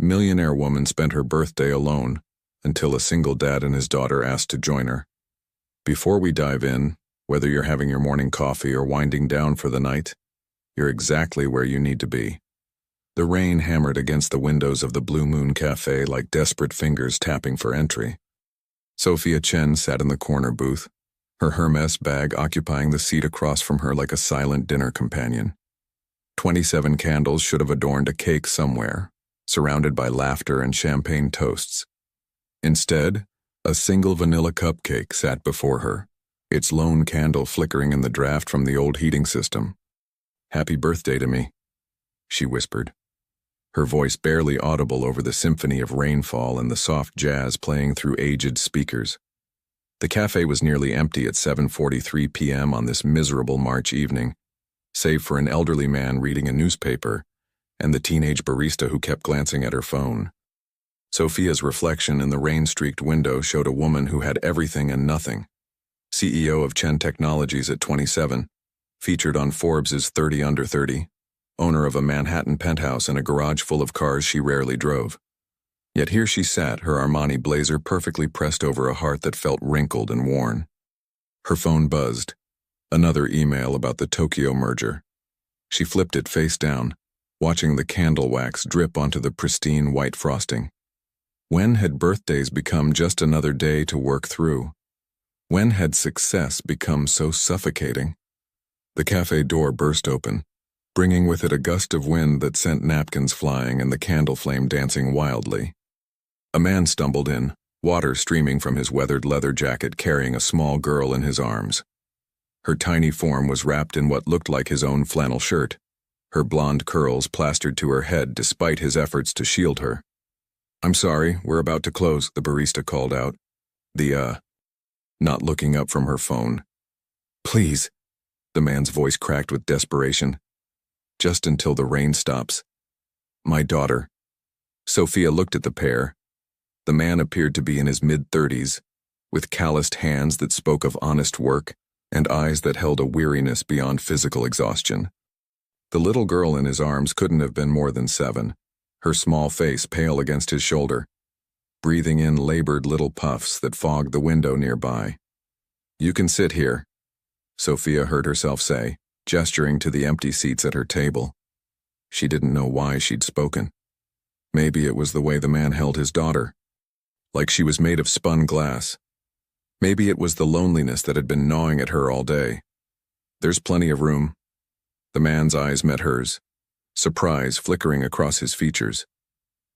Millionaire woman spent her birthday alone until a single dad and his daughter asked to join her. Before we dive in, whether you're having your morning coffee or winding down for the night, you're exactly where you need to be. The rain hammered against the windows of the Blue Moon Cafe like desperate fingers tapping for entry. Sophia Chen sat in the corner booth, her Hermes bag occupying the seat across from her like a silent dinner companion. 27 candles should have adorned a cake somewhere, surrounded by laughter and champagne toasts. Instead, a single vanilla cupcake sat before her, its lone candle flickering in the draft from the old heating system. "Happy birthday to me," she whispered, her voice barely audible over the symphony of rainfall and the soft jazz playing through aged speakers. The cafe was nearly empty at 7:43 p.m. on this miserable March evening, save for an elderly man reading a newspaper and the teenage barista who kept glancing at her phone. Sophia's reflection in the rain-streaked window showed a woman who had everything and nothing. CEO of Chen Technologies at 27, featured on Forbes' 30 Under 30, owner of a Manhattan penthouse and a garage full of cars she rarely drove. Yet here she sat, her Armani blazer perfectly pressed over a heart that felt wrinkled and worn. Her phone buzzed. Another email about the Tokyo merger. She flipped it face down, watching the candle wax drip onto the pristine white frosting. When had birthdays become just another day to work through? When had success become so suffocating? The cafe door burst open, bringing with it a gust of wind that sent napkins flying and the candle flame dancing wildly. A man stumbled in, water streaming from his weathered leather jacket, carrying a small girl in his arms. Her tiny form was wrapped in what looked like his own flannel shirt, her blonde curls plastered to her head despite his efforts to shield her. "I'm sorry, we're about to close," the barista called out, not looking up from her phone. "Please," the man's voice cracked with desperation. "Just until the rain stops. My daughter." Sophia looked at the pair. The man appeared to be in his mid-30s, with calloused hands that spoke of honest work and eyes that held a weariness beyond physical exhaustion. The little girl in his arms couldn't have been more than 7, her small face pale against his shoulder, breathing in labored little puffs that fogged the window nearby. "You can sit here," Sophia heard herself say, gesturing to the empty seats at her table. She didn't know why she'd spoken. Maybe it was the way the man held his daughter, like she was made of spun glass. Maybe it was the loneliness that had been gnawing at her all day. "There's plenty of room." The man's eyes met hers, surprise flickering across his features.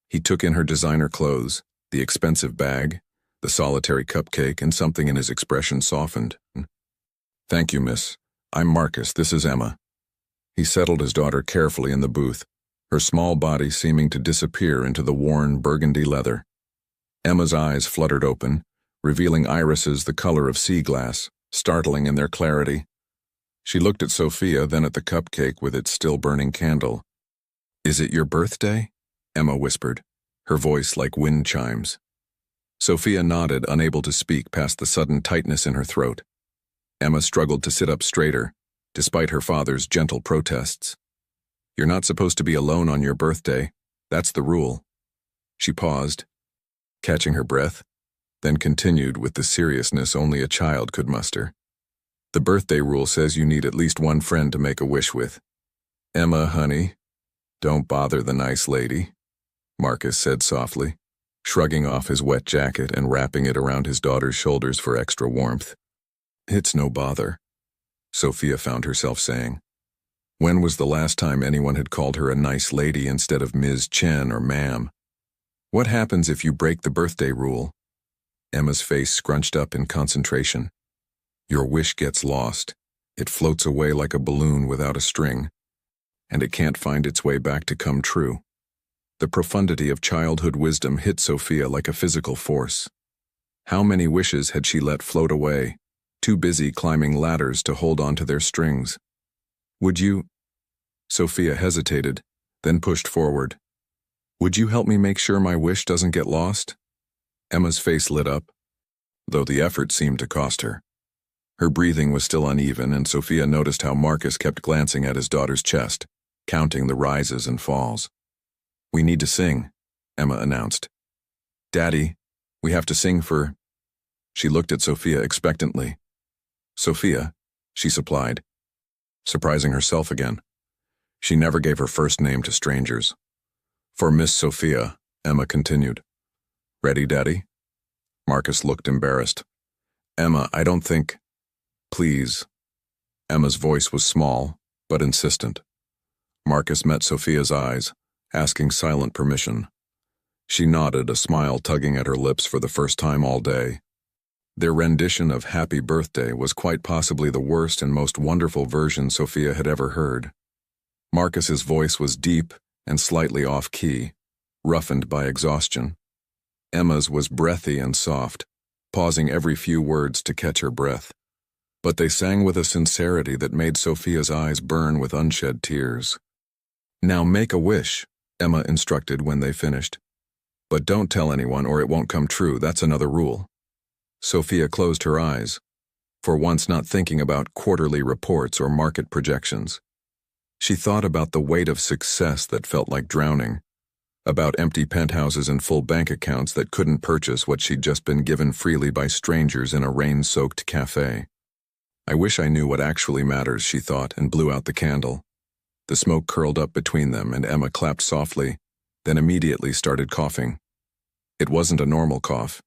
He took in her designer clothes, the expensive bag, the solitary cupcake, and something in his expression softened. "Thank you, miss. I'm Marcus, this is Emma." He settled his daughter carefully in the booth, her small body seeming to disappear into the worn burgundy leather. Emma's eyes fluttered open, revealing irises the color of sea glass, startling in their clarity. She looked at Sophia, then at the cupcake with its still-burning candle. "Is it your birthday?" Emma whispered, her voice like wind chimes. Sophia nodded, unable to speak past the sudden tightness in her throat. Emma struggled to sit up straighter, despite her father's gentle protests. "You're not supposed to be alone on your birthday. That's the rule." She paused, catching her breath, then continued with the seriousness only a child could muster. "The birthday rule says you need at least one friend to make a wish with." "Emma, honey, don't bother the nice lady," Marcus said softly, shrugging off his wet jacket and wrapping it around his daughter's shoulders for extra warmth. "It's no bother," Sophia found herself saying. When was the last time anyone had called her a nice lady instead of Ms. Chen or ma'am? "What happens if you break the birthday rule?" Emma's face scrunched up in concentration. "Your wish gets lost. It floats away like a balloon without a string, and it can't find its way back to come true." The profundity of childhood wisdom hit Sophia like a physical force. How many wishes had she let float away, too busy climbing ladders to hold on to their strings? "Would you—" Sophia hesitated, then pushed forward. "Would you help me make sure my wish doesn't get lost?" Emma's face lit up, though the effort seemed to cost her. Her breathing was still uneven, and Sophia noticed how Marcus kept glancing at his daughter's chest, counting the rises and falls. "We need to sing," Emma announced. "Daddy, we have to sing for—" She looked at Sophia expectantly. "Sophia," she supplied, surprising herself again. She never gave her first name to strangers. "For Miss Sophia," Emma continued. "Ready, Daddy?" Marcus looked embarrassed. "Emma, I don't think—" "Please." Emma's voice was small, but insistent. Marcus met Sophia's eyes, asking silent permission. She nodded, a smile tugging at her lips for the first time all day. Their rendition of Happy Birthday was quite possibly the worst and most wonderful version Sophia had ever heard. Marcus's voice was deep and slightly off-key, roughened by exhaustion. Emma's was breathy and soft, pausing every few words to catch her breath. But they sang with a sincerity that made Sophia's eyes burn with unshed tears. "Now make a wish," Emma instructed when they finished. "But don't tell anyone or it won't come true, that's another rule." Sophia closed her eyes, for once not thinking about quarterly reports or market projections. She thought about the weight of success that felt like drowning, about empty penthouses and full bank accounts that couldn't purchase what she'd just been given freely by strangers in a rain-soaked cafe. "I wish I knew what actually matters," she thought, and blew out the candle. The smoke curled up between them, and Emma clapped softly, then immediately started coughing. It wasn't a normal cough.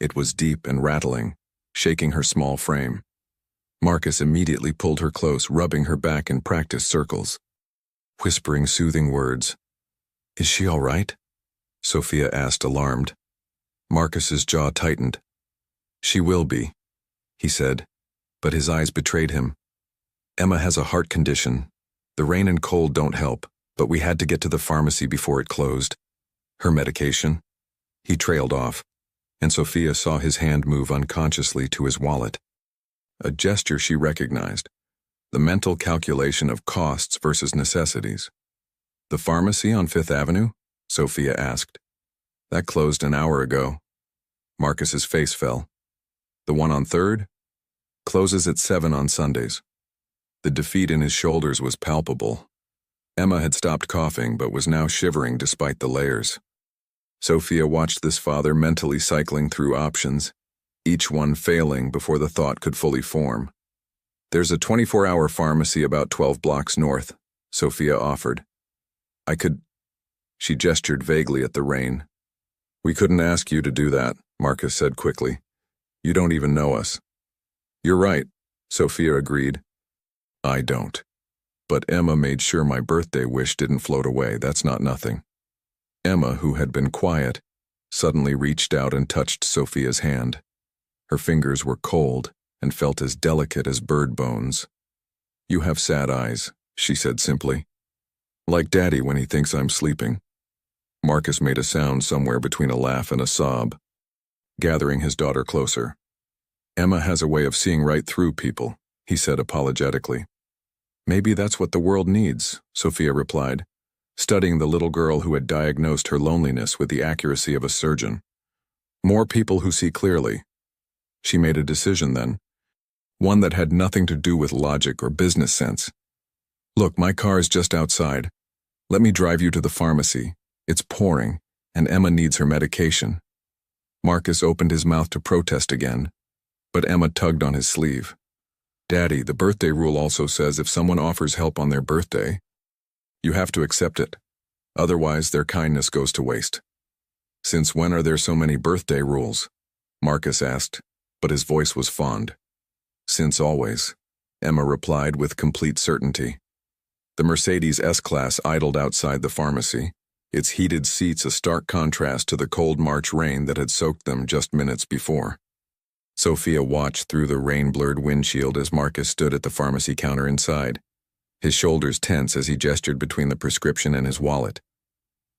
It was deep and rattling, shaking her small frame. Marcus immediately pulled her close, rubbing her back in practiced circles, whispering soothing words. "Is she all right?" Sophia asked, alarmed. Marcus's jaw tightened. "She will be," he said, but his eyes betrayed him. "Emma has a heart condition. The rain and cold don't help, but we had to get to the pharmacy before it closed. Her medication." He trailed off, and Sophia saw his hand move unconsciously to his wallet. A gesture she recognized, the mental calculation of costs versus necessities. "The pharmacy on Fifth Avenue?" Sophia asked. "That closed an hour ago." Marcus's face fell. "The one on Third? Closes at 7 on Sundays." The defeat in his shoulders was palpable. Emma had stopped coughing but was now shivering despite the layers. Sophia watched this father mentally cycling through options, each one failing before the thought could fully form. "There's a 24-hour pharmacy about 12 blocks north," Sophia offered. "I could—" She gestured vaguely at the rain. "We couldn't ask you to do that," Marcus said quickly. "You don't even know us." "You're right," Sophia agreed. "I don't. But Emma made sure my birthday wish didn't float away. That's not nothing." Emma, who had been quiet, suddenly reached out and touched Sophia's hand. Her fingers were cold and felt as delicate as bird bones. "You have sad eyes," she said simply. "Like Daddy when he thinks I'm sleeping." Marcus made a sound somewhere between a laugh and a sob, gathering his daughter closer. "Emma has a way of seeing right through people," he said apologetically. "Maybe that's what the world needs," Sophia replied, studying the little girl who had diagnosed her loneliness with the accuracy of a surgeon. "More people who see clearly." She made a decision then, one that had nothing to do with logic or business sense. "Look, my car's just outside. Let me drive you to the pharmacy. It's pouring, and Emma needs her medication." Marcus opened his mouth to protest again, but Emma tugged on his sleeve. "Daddy, the birthday rule also says if someone offers help on their birthday, you have to accept it. Otherwise, their kindness goes to waste." "Since when are there so many birthday rules?" Marcus asked, but his voice was fond. "Since always," Emma replied with complete certainty. The Mercedes S-Class idled outside the pharmacy, its heated seats a stark contrast to the cold March rain that had soaked them just minutes before. Sophia watched through the rain-blurred windshield as Marcus stood at the pharmacy counter inside, his shoulders tense as he gestured between the prescription and his wallet.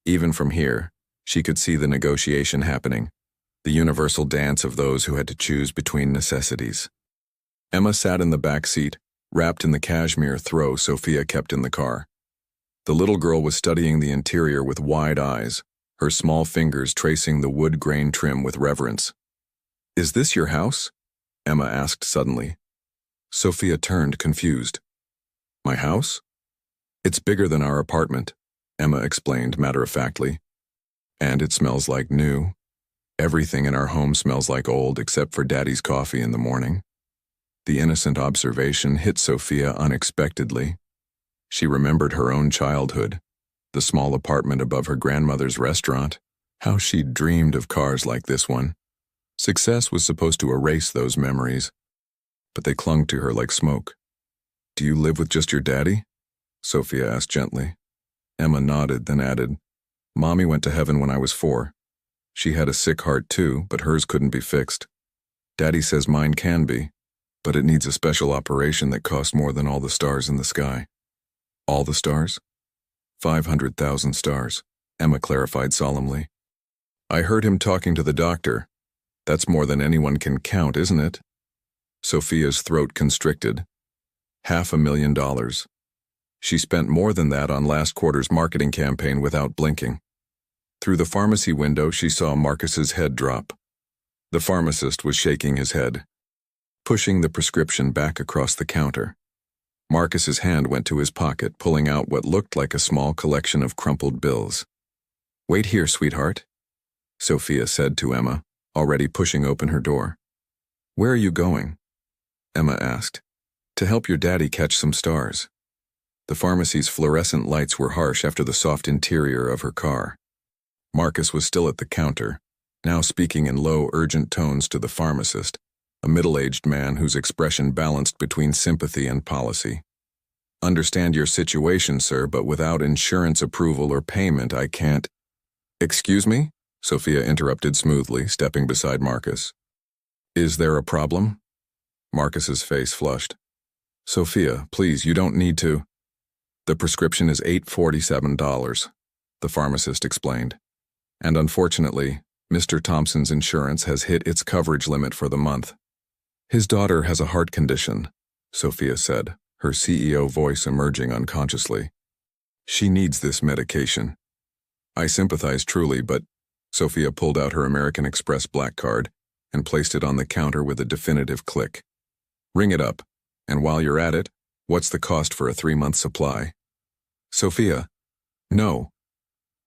Even from here, she could see the negotiation happening, the universal dance of those who had to choose between necessities. Emma sat in the back seat, wrapped in the cashmere throw Sophia kept in the car. The little girl was studying the interior with wide eyes, her small fingers tracing the wood grain trim with reverence. "Is this your house?" Emma asked suddenly. Sophia turned, confused. "My house?" "It's bigger than our apartment," Emma explained matter-of-factly. And it smells like new. Everything in our home smells like old except for Daddy's coffee in the morning. The innocent observation hit Sophia unexpectedly. She remembered her own childhood, the small apartment above her grandmother's restaurant, how she'd dreamed of cars like this one. Success was supposed to erase those memories, but they clung to her like smoke. "Do you live with just your daddy?" Sophia asked gently. Emma nodded, then added, "Mommy went to heaven when I was 4. She had a sick heart too, but hers couldn't be fixed. Daddy says mine can be, but it needs a special operation that costs more than all the stars in the sky." "All the stars?" 500,000 stars, Emma clarified solemnly. "I heard him talking to the doctor. That's more than anyone can count, isn't it?" Sophia's throat constricted. $500,000. She spent more than that on last quarter's marketing campaign without blinking. Through the pharmacy window, she saw Marcus's head drop. The pharmacist was shaking his head, pushing the prescription back across the counter. Marcus's hand went to his pocket, pulling out what looked like a small collection of crumpled bills. "Wait here, sweetheart," Sophia said to Emma, already pushing open her door. "Where are you going?" Emma asked. "To help your daddy catch some stars." The pharmacy's fluorescent lights were harsh after the soft interior of her car. Marcus was still at the counter, now speaking in low, urgent tones to the pharmacist, a middle-aged man whose expression balanced between sympathy and policy. "Understand your situation, sir, but without insurance approval or payment, I can't—" "Excuse me?" Sophia interrupted smoothly, stepping beside Marcus. "Is there a problem?" Marcus's face flushed. "Sophia, please, you don't need to—" "The prescription is $847, the pharmacist explained. "And unfortunately, Mr. Thompson's insurance has hit its coverage limit for the month. His daughter has a heart condition," Sophia said, her CEO voice emerging unconsciously. "She needs this medication." "I sympathize truly, but—" Sophia pulled out her American Express black card and placed it on the counter with a definitive click. "Ring it up, and while you're at it, what's the cost for a 3-month supply?" "Sophia." "No."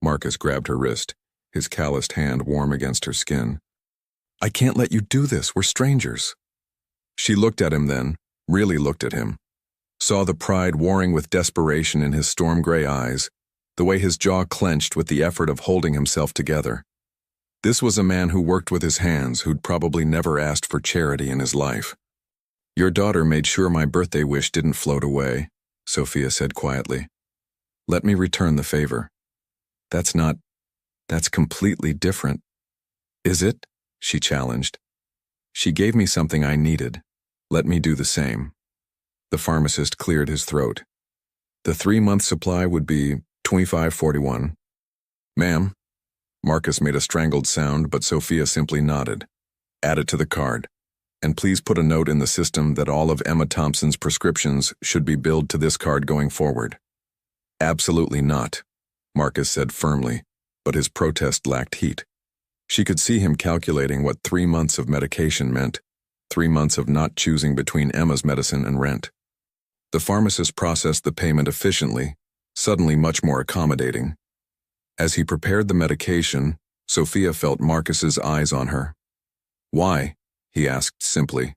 Marcus grabbed her wrist, his calloused hand warm against her skin. "I can't let you do this. We're strangers." She looked at him then, really looked at him, saw the pride warring with desperation in his storm-gray eyes, the way his jaw clenched with the effort of holding himself together. This was a man who worked with his hands, who'd probably never asked for charity in his life. "Your daughter made sure my birthday wish didn't float away," Sophia said quietly. "Let me return the favor." That's completely different." "Is it?" she challenged. "She gave me something I needed. Let me do the same." The pharmacist cleared his throat. "The 3-month supply would be $25.41. "Ma'am?" Marcus made a strangled sound, but Sophia simply nodded. "Add it to the card. And please put a note in the system that all of Emma Thompson's prescriptions should be billed to this card going forward." "Absolutely not," Marcus said firmly, but his protest lacked heat. She could see him calculating what 3 months of medication meant, 3 months of not choosing between Emma's medicine and rent. The pharmacist processed the payment efficiently, suddenly much more accommodating. As he prepared the medication, Sophia felt Marcus's eyes on her. "Why?" he asked simply.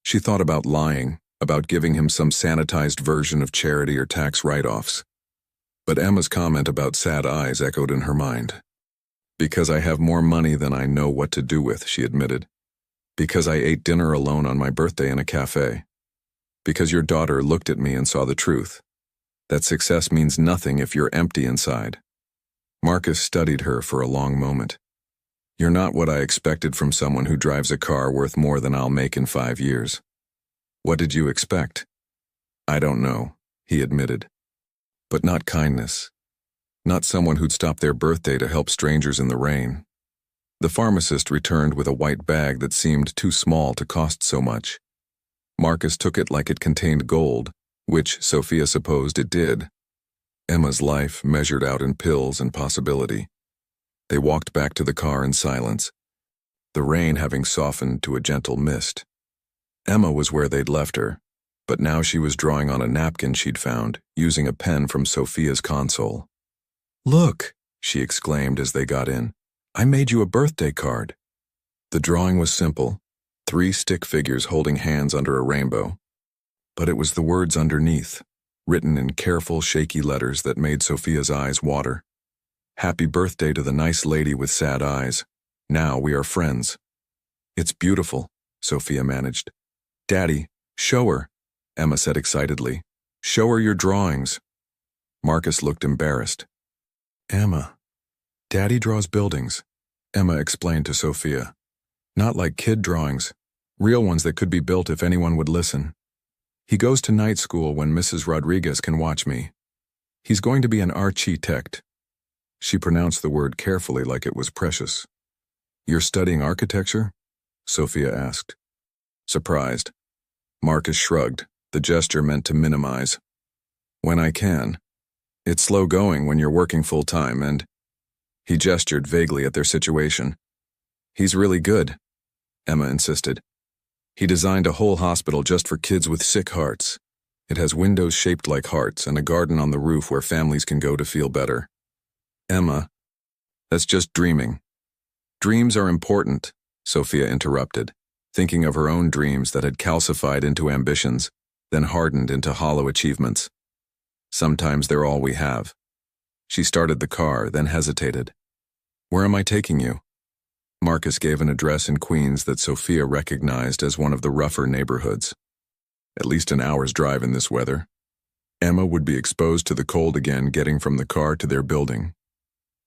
She thought about lying, about giving him some sanitized version of charity or tax write-offs. But Emma's comment about sad eyes echoed in her mind. "Because I have more money than I know what to do with," she admitted. "Because I ate dinner alone on my birthday in a cafe. Because your daughter looked at me and saw the truth. That success means nothing if you're empty inside." Marcus studied her for a long moment. "You're not what I expected from someone who drives a car worth more than I'll make in 5 years. What did you expect?" "I don't know," he admitted. "But not kindness. Not someone who'd stop their birthday to help strangers in the rain." The pharmacist returned with a white bag that seemed too small to cost so much. Marcus took it like it contained gold, which Sophia supposed it did. Emma's life measured out in pills and possibility. They walked back to the car in silence, the rain having softened to a gentle mist. Emma was where they'd left her, but now she was drawing on a napkin she'd found, using a pen from Sophia's console. "Look," she exclaimed as they got in. "I made you a birthday card." The drawing was simple, 3 stick figures holding hands under a rainbow. But it was the words underneath, written in careful, shaky letters that made Sophia's eyes water. "Happy birthday to the nice lady with sad eyes. Now we are friends." "It's beautiful," Sophia managed. "Daddy, show her," Emma said excitedly. "Show her your drawings." Marcus looked embarrassed. "Emma, Daddy draws buildings," Emma explained to Sophia. "Not like kid drawings, real ones that could be built if anyone would listen. He goes to night school when Mrs. Rodriguez can watch me. He's going to be an architect." She pronounced the word carefully like it was precious. "You're studying architecture?" Sophia asked. Surprised, Marcus shrugged, the gesture meant to minimize. "When I can. It's slow going when you're working full-time and—" He gestured vaguely at their situation. "He's really good," Emma insisted. "He designed a whole hospital just for kids with sick hearts. It has windows shaped like hearts and a garden on the roof where families can go to feel better." "Emma, that's just dreaming." "Dreams are important," Sophia interrupted, thinking of her own dreams that had calcified into ambitions, then hardened into hollow achievements. "Sometimes they're all we have." She started the car, then hesitated. "Where am I taking you?" Marcus gave an address in Queens that Sophia recognized as one of the rougher neighborhoods. At least an hour's drive in this weather. Emma would be exposed to the cold again getting from the car to their building.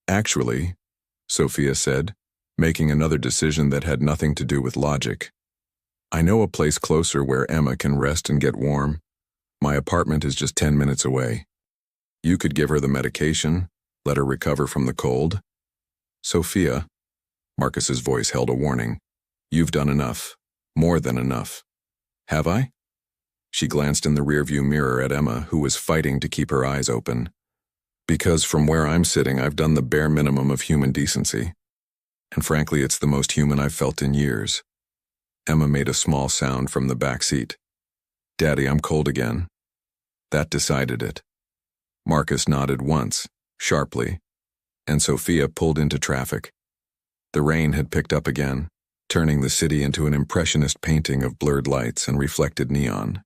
"Actually," Sophia said, making another decision that had nothing to do with logic, "I know a place closer where Emma can rest and get warm. My apartment is just 10 minutes away. You could give her the medication, let her recover from the cold." "Sophia," Marcus's voice held a warning, "you've done enough. More than enough." "Have I?" She glanced in the rearview mirror at Emma, who was fighting to keep her eyes open. "Because from where I'm sitting, I've done the bare minimum of human decency. And frankly, it's the most human I've felt in years." Emma made a small sound from the back seat. "Daddy, I'm cold again." That decided it. Marcus nodded once, sharply, and Sophia pulled into traffic. The rain had picked up again, turning the city into an impressionist painting of blurred lights and reflected neon.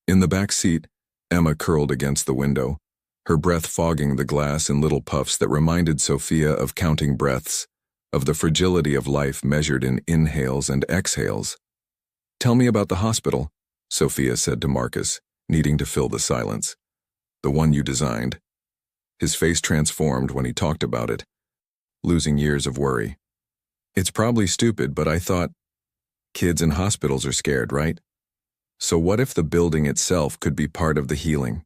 In the back seat, Emma curled against the window, her breath fogging the glass in little puffs that reminded Sophia of counting breaths, of the fragility of life measured in inhales and exhales. "Tell me about the hospital," Sophia said to Marcus, needing to fill the silence. "The one you designed." His face transformed when he talked about it, losing years of worry. "It's probably stupid, but I thought, kids in hospitals are scared, right? So what if the building itself could be part of the healing?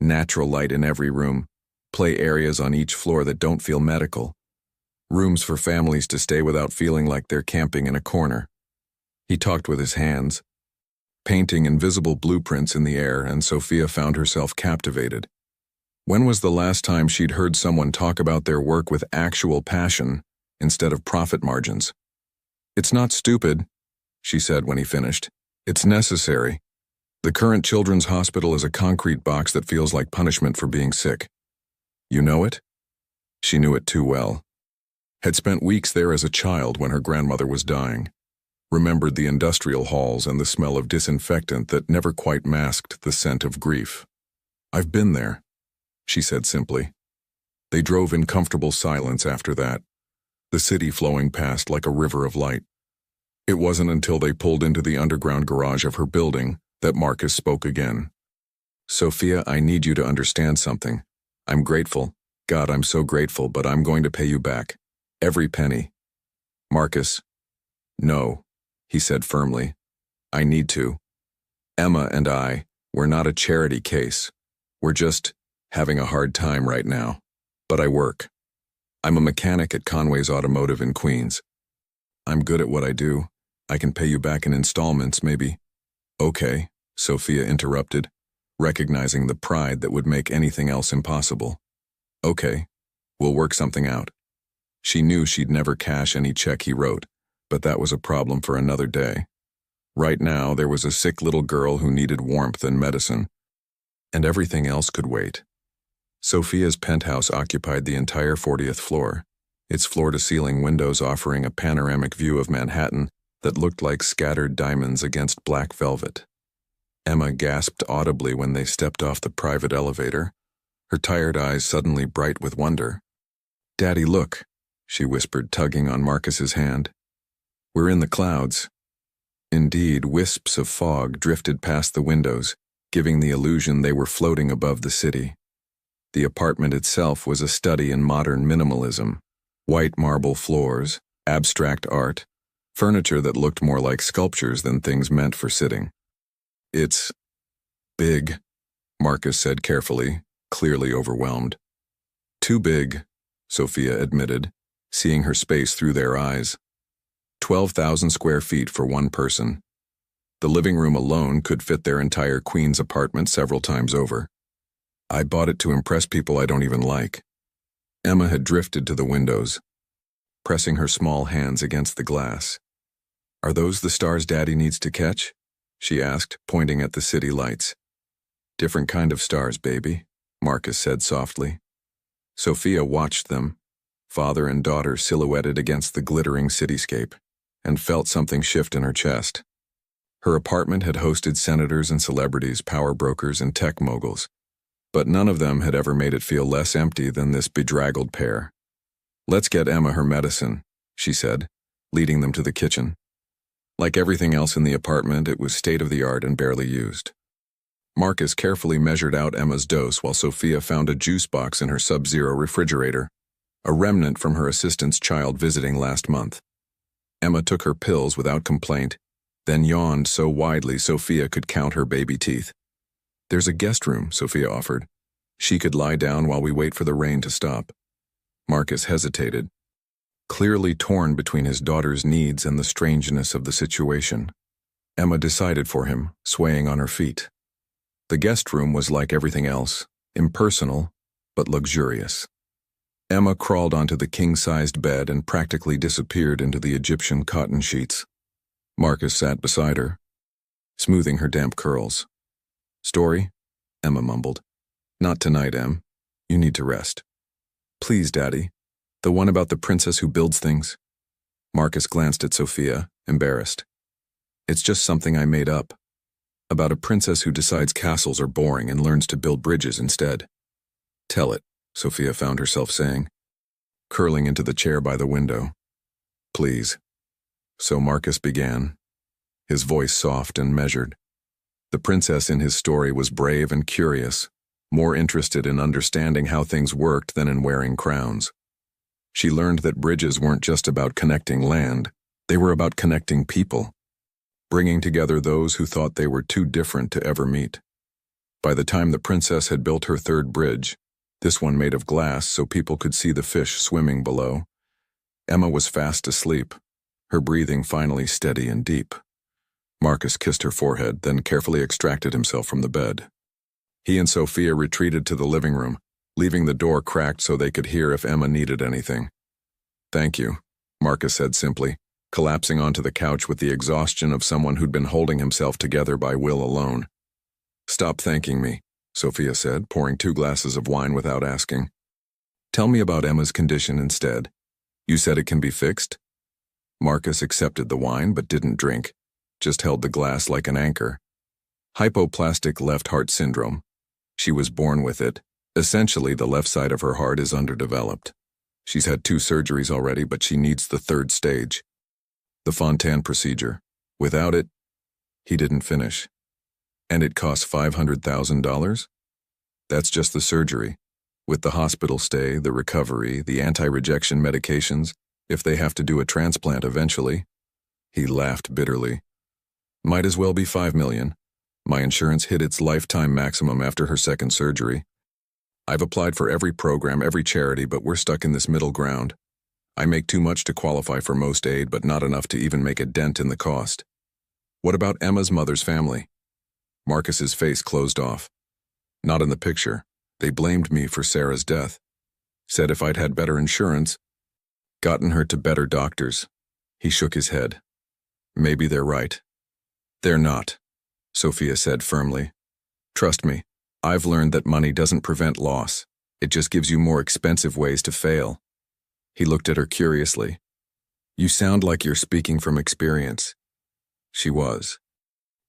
Natural light in every room, play areas on each floor that don't feel medical, rooms for families to stay without feeling like they're camping in a corner." He talked with his hands, painting invisible blueprints in the air, and Sophia found herself captivated. When was the last time she'd heard someone talk about their work with actual passion instead of profit margins? "It's not stupid," she said when he finished. "It's necessary. The current children's hospital is a concrete box that feels like punishment for being sick. You know it?" She knew it too well. Had spent weeks there as a child when her grandmother was dying. Remembered the industrial halls and the smell of disinfectant that never quite masked the scent of grief. "I've been there," she said simply. They drove in comfortable silence after that, the city flowing past like a river of light. It wasn't until they pulled into the underground garage of her building that Marcus spoke again. "Sophia, I need you to understand something. I'm grateful. God, I'm so grateful, but I'm going to pay you back. Every penny." "Marcus." "No," he said firmly. "I need to. Emma and we're not a charity case. We're just having a hard time right now. But I work. I'm a mechanic at Conway's Automotive in Queens. I'm good at what I do. I can pay you back in installments, maybe." "Okay," Sophia interrupted, recognizing the pride that would make anything else impossible. "Okay, we'll work something out." She knew she'd never cash any check he wrote, but that was a problem for another day. Right now, there was a sick little girl who needed warmth and medicine, and everything else could wait. Sophia's penthouse occupied the entire 40th floor, its floor-to-ceiling windows offering a panoramic view of Manhattan that looked like scattered diamonds against black velvet. Emma gasped audibly when they stepped off the private elevator, her tired eyes suddenly bright with wonder. "Daddy, look," she whispered, tugging on Marcus's hand. "We're in the clouds." Indeed, wisps of fog drifted past the windows, giving the illusion they were floating above the city. The apartment itself was a study in modern minimalism. White marble floors, abstract art, furniture that looked more like sculptures than things meant for sitting. "It's big," Marcus said carefully, clearly overwhelmed. "Too big," Sophia admitted, seeing her space through their eyes. 12,000 square feet for one person. The living room alone could fit their entire Queens apartment several times over. "I bought it to impress people I don't even like." Emma had drifted to the windows, pressing her small hands against the glass. "Are those the stars Daddy needs to catch?" she asked, pointing at the city lights. "Different kind of stars, baby," Marcus said softly. Sophia watched them, father and daughter silhouetted against the glittering cityscape, and felt something shift in her chest. Her apartment had hosted senators and celebrities, power brokers, and tech moguls, but none of them had ever made it feel less empty than this bedraggled pair. "Let's get Emma her medicine," she said, leading them to the kitchen. Like everything else in the apartment, it was state-of-the-art and barely used. Marcus carefully measured out Emma's dose while Sophia found a juice box in her sub-zero refrigerator, a remnant from her assistant's child visiting last month. Emma took her pills without complaint, then yawned so widely Sophia could count her baby teeth. "There's a guest room," Sophia offered. "She could lie down while we wait for the rain to stop." Marcus hesitated, clearly torn between his daughter's needs and the strangeness of the situation. Emma decided for him, swaying on her feet. The guest room was like everything else, impersonal, but luxurious. Emma crawled onto the king-sized bed and practically disappeared into the Egyptian cotton sheets. Marcus sat beside her, smoothing her damp curls. "Story?" Emma mumbled. "Not tonight, Em. You need to rest." "Please, Daddy. The one about the princess who builds things." Marcus glanced at Sophia, embarrassed. "It's just something I made up. About a princess who decides castles are boring and learns to build bridges instead." "Tell it," Sophia found herself saying, curling into the chair by the window. "Please." So Marcus began, his voice soft and measured. The princess in his story was brave and curious, more interested in understanding how things worked than in wearing crowns. She learned that bridges weren't just about connecting land, they were about connecting people, bringing together those who thought they were too different to ever meet. By the time the princess had built her third bridge, this one made of glass so people could see the fish swimming below, Emma was fast asleep, her breathing finally steady and deep. Marcus kissed her forehead, then carefully extracted himself from the bed. He and Sophia retreated to the living room, leaving the door cracked so they could hear if Emma needed anything. "Thank you," Marcus said simply, collapsing onto the couch with the exhaustion of someone who'd been holding himself together by will alone. "Stop thanking me," Sophia said, pouring 2 glasses of wine without asking. "Tell me about Emma's condition instead. You said it can be fixed?" Marcus accepted the wine but didn't drink, just held the glass like an anchor. Hypoplastic left heart syndrome. She was born with it. Essentially, the left side of her heart is underdeveloped. She's had 2 surgeries already, but she needs the 3rd stage. The Fontan procedure. Without it, he didn't finish. And it costs $500,000? That's just the surgery. With the hospital stay, the recovery, the anti-rejection medications, if they have to do a transplant eventually. He laughed bitterly. Might as well be $5 million. My insurance hit its lifetime maximum after her 2nd surgery. I've applied for every program, every charity, but we're stuck in this middle ground. I make too much to qualify for most aid, but not enough to even make a dent in the cost. What about Emma's mother's family? Marcus's face closed off. Not in the picture. They blamed me for Sarah's death. Said if I'd had better insurance, gotten her to better doctors. He shook his head. Maybe they're right. They're not, Sophia said firmly. Trust me, I've learned that money doesn't prevent loss. It just gives you more expensive ways to fail. He looked at her curiously. You sound like you're speaking from experience. She was.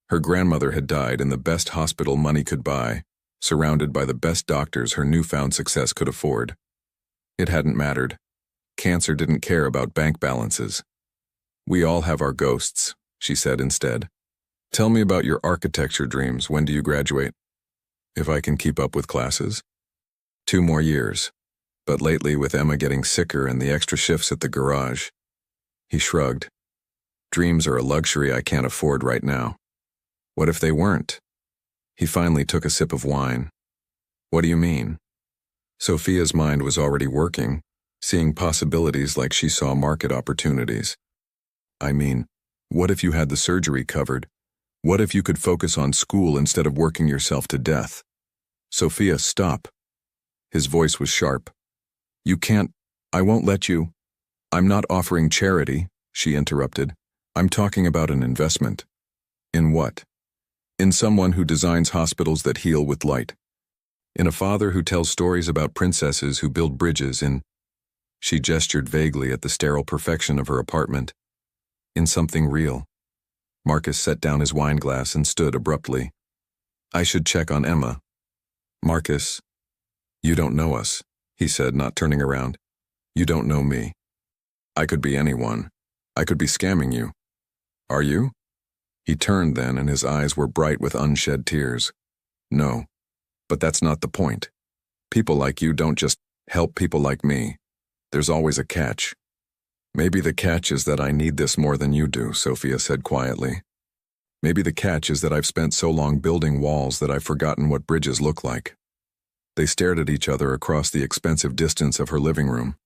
Her grandmother had died in the best hospital money could buy, surrounded by the best doctors her newfound success could afford. It hadn't mattered. Cancer didn't care about bank balances. We all have our ghosts, she said instead. Tell me about your architecture dreams. When do you graduate? If I can keep up with classes. 2 more years. But lately, with Emma getting sicker and the extra shifts at the garage. He shrugged. Dreams are a luxury I can't afford right now. What if they weren't? He finally took a sip of wine. What do you mean? Sophia's mind was already working, seeing possibilities like she saw market opportunities. I mean, what if you had the surgery covered? What if you could focus on school instead of working yourself to death? Sophia, stop. His voice was sharp. You can't. I won't let you. I'm not offering charity, she interrupted. I'm talking about an investment. In what? In someone who designs hospitals that heal with light. In a father who tells stories about princesses who build bridges in... She gestured vaguely at the sterile perfection of her apartment. In something real. Marcus set down his wine glass and stood abruptly. I should check on Emma. Marcus, you don't know us, he said, not turning around. You don't know me. I could be anyone. I could be scamming you. Are you? He turned then, and his eyes were bright with unshed tears. No, but that's not the point. People like you don't just help people like me. There's always a catch. Maybe the catch is that I need this more than you do, Sophia said quietly. Maybe the catch is that I've spent so long building walls that I've forgotten what bridges look like. They stared at each other across the expensive distance of her living room.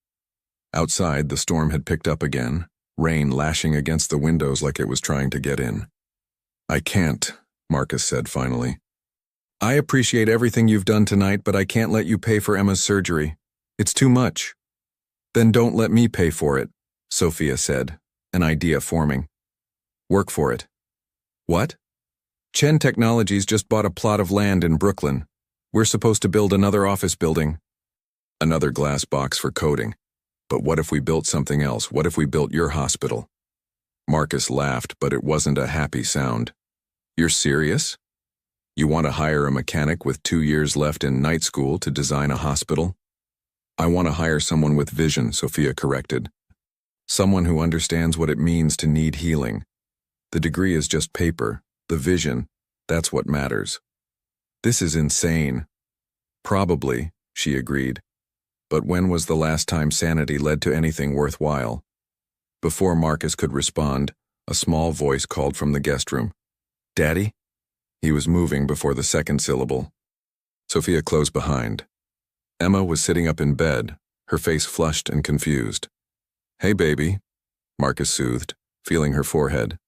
Outside, the storm had picked up again, rain lashing against the windows like it was trying to get in. I can't, Marcus said finally. I appreciate everything you've done tonight, but I can't let you pay for Emma's surgery. It's too much. Then don't let me pay for it, Sophia said, an idea forming. Work for it. What? Chen Technologies just bought a plot of land in Brooklyn. We're supposed to build another office building. Another glass box for coding. But what if we built something else? What if we built your hospital? Marcus laughed, but it wasn't a happy sound. You're serious? You want to hire a mechanic with 2 years left in night school to design a hospital? I want to hire someone with vision, Sophia corrected. Someone who understands what it means to need healing. The degree is just paper. The vision, that's what matters. This is insane. Probably, she agreed. But when was the last time sanity led to anything worthwhile? Before Marcus could respond, a small voice called from the guest room. Daddy? He was moving before the second syllable. Sophia closed behind. Emma was sitting up in bed, her face flushed and confused. Hey, baby, Marcus soothed, feeling her forehead.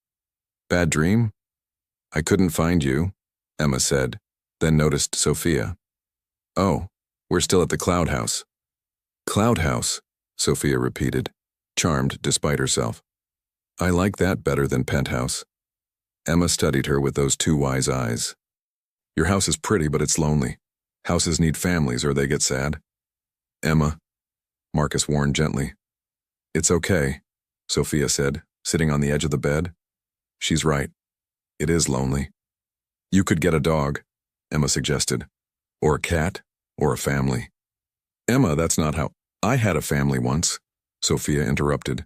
Bad dream? I couldn't find you, Emma said, then noticed Sophia. Oh, we're still at the Cloud House. Cloud House, Sophia repeated, charmed despite herself. I like that better than Penthouse. Emma studied her with those 2 wise eyes. Your house is pretty, but it's lonely. Houses need families or they get sad. Emma, Marcus warned gently. It's okay, Sophia said, sitting on the edge of the bed. She's right. It is lonely. You could get a dog, Emma suggested. Or a cat, or a family. Emma, that's not how... I had a family once, Sophia interrupted,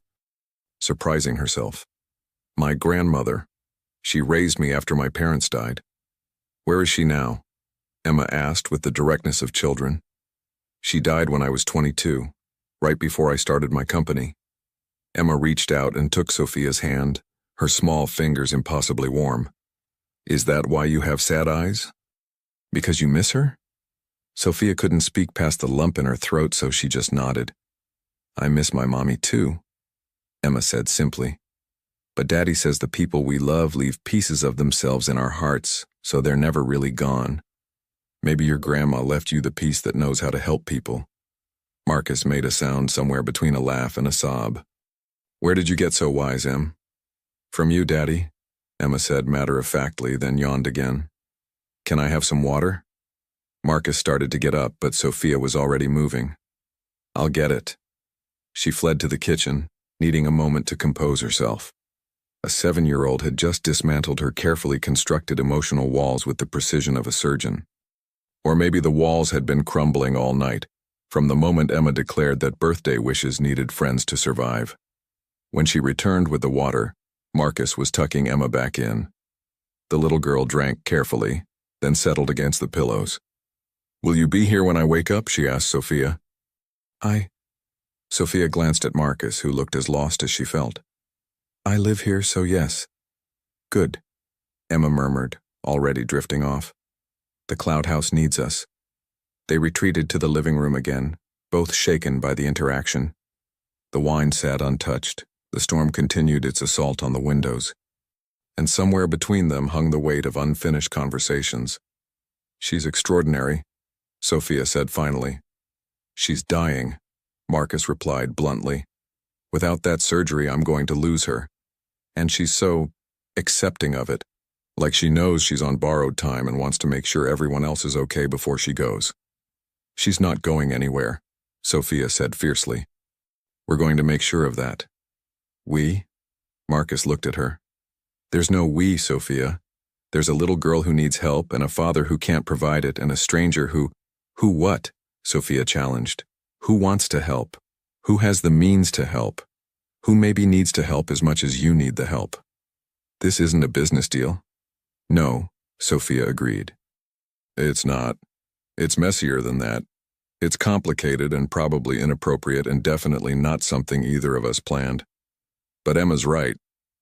surprising herself. My grandmother. She raised me after my parents died. Where is she now? Emma asked with the directness of children. She died when I was 22, right before I started my company. Emma reached out and took Sophia's hand, her small fingers impossibly warm. Is that why you have sad eyes? Because you miss her? Sophia couldn't speak past the lump in her throat, so she just nodded. I miss my mommy too, Emma said simply. But Daddy says the people we love leave pieces of themselves in our hearts, so they're never really gone. Maybe your grandma left you the piece that knows how to help people. Marcus made a sound somewhere between a laugh and a sob. Where did you get so wise, Em? From you, Daddy, Emma said matter-of-factly, then yawned again. Can I have some water? Marcus started to get up, but Sophia was already moving. "I'll get it." She fled to the kitchen, needing a moment to compose herself. A 7-year-old had just dismantled her carefully constructed emotional walls with the precision of a surgeon. Or maybe the walls had been crumbling all night, from the moment Emma declared that birthday wishes needed friends to survive. When she returned with the water, Marcus was tucking Emma back in. The little girl drank carefully, then settled against the pillows. "Will you be here when I wake up?" she asked Sophia. Sophia glanced at Marcus, who looked as lost as she felt. "I live here, so yes." "Good," Emma murmured, already drifting off. "The Cloud House needs us." They retreated to the living room again, both shaken by the interaction. The wine sat untouched, the storm continued its assault on the windows, and somewhere between them hung the weight of unfinished conversations. "She's extraordinary," Sophia said finally. "She's dying," Marcus replied bluntly. "Without that surgery, I'm going to lose her. And she's so accepting of it, like she knows she's on borrowed time and wants to make sure everyone else is okay before she goes." "She's not going anywhere," Sophia said fiercely. "We're going to make sure of that." "We?" Marcus looked at her. "There's no we, Sophia. There's a little girl who needs help and a father who can't provide it and a stranger who— "Who what?" Sophia challenged. "Who wants to help? Who has the means to help? Who maybe needs to help as much as you need the help? This isn't a business deal." "No," Sophia agreed. "It's not. It's messier than that. It's complicated and probably inappropriate and definitely not something either of us planned. But Emma's right.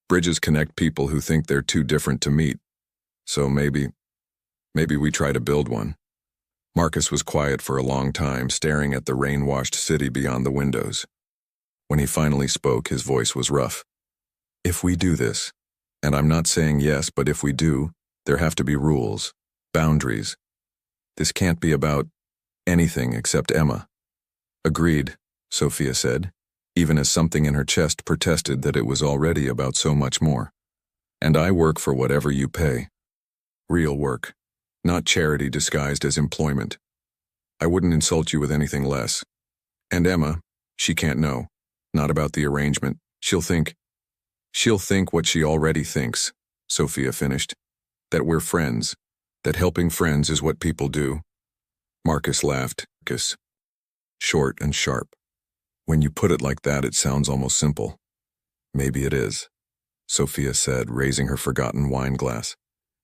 Bridges connect people who think they're too different to meet. So maybe we try to build one." Marcus was quiet for a long time, staring at the rain-washed city beyond the windows. When he finally spoke, his voice was rough. "If we do this, and I'm not saying yes, but if we do, there have to be rules, boundaries. This can't be about anything except Emma." "Agreed," Sophia said, even as something in her chest protested that it was already about so much more. "And I work for whatever you pay. Real work, not charity disguised as employment. I wouldn't insult you with anything less. And Emma, she can't know. Not about the arrangement. She'll think what she already thinks," Sophia finished. "That we're friends. That helping friends is what people do." Marcus laughed. Short and sharp. "When you put it like that, it sounds almost simple." "Maybe it is," Sophia said, raising her forgotten wine glass.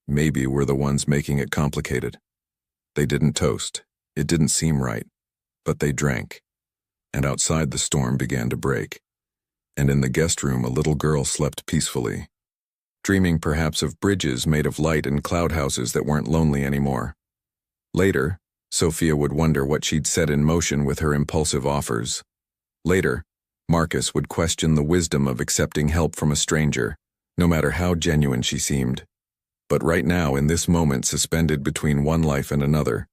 "Maybe we're the ones making it complicated." They didn't toast. It didn't seem right. But they drank. And outside the storm began to break. And in the guest room a little girl slept peacefully, dreaming perhaps of bridges made of light and cloud houses that weren't lonely anymore. Later, Sophia would wonder what she'd set in motion with her impulsive offers. Later, Marcus would question the wisdom of accepting help from a stranger, no matter how genuine she seemed. But right now, in this moment suspended between one life and another,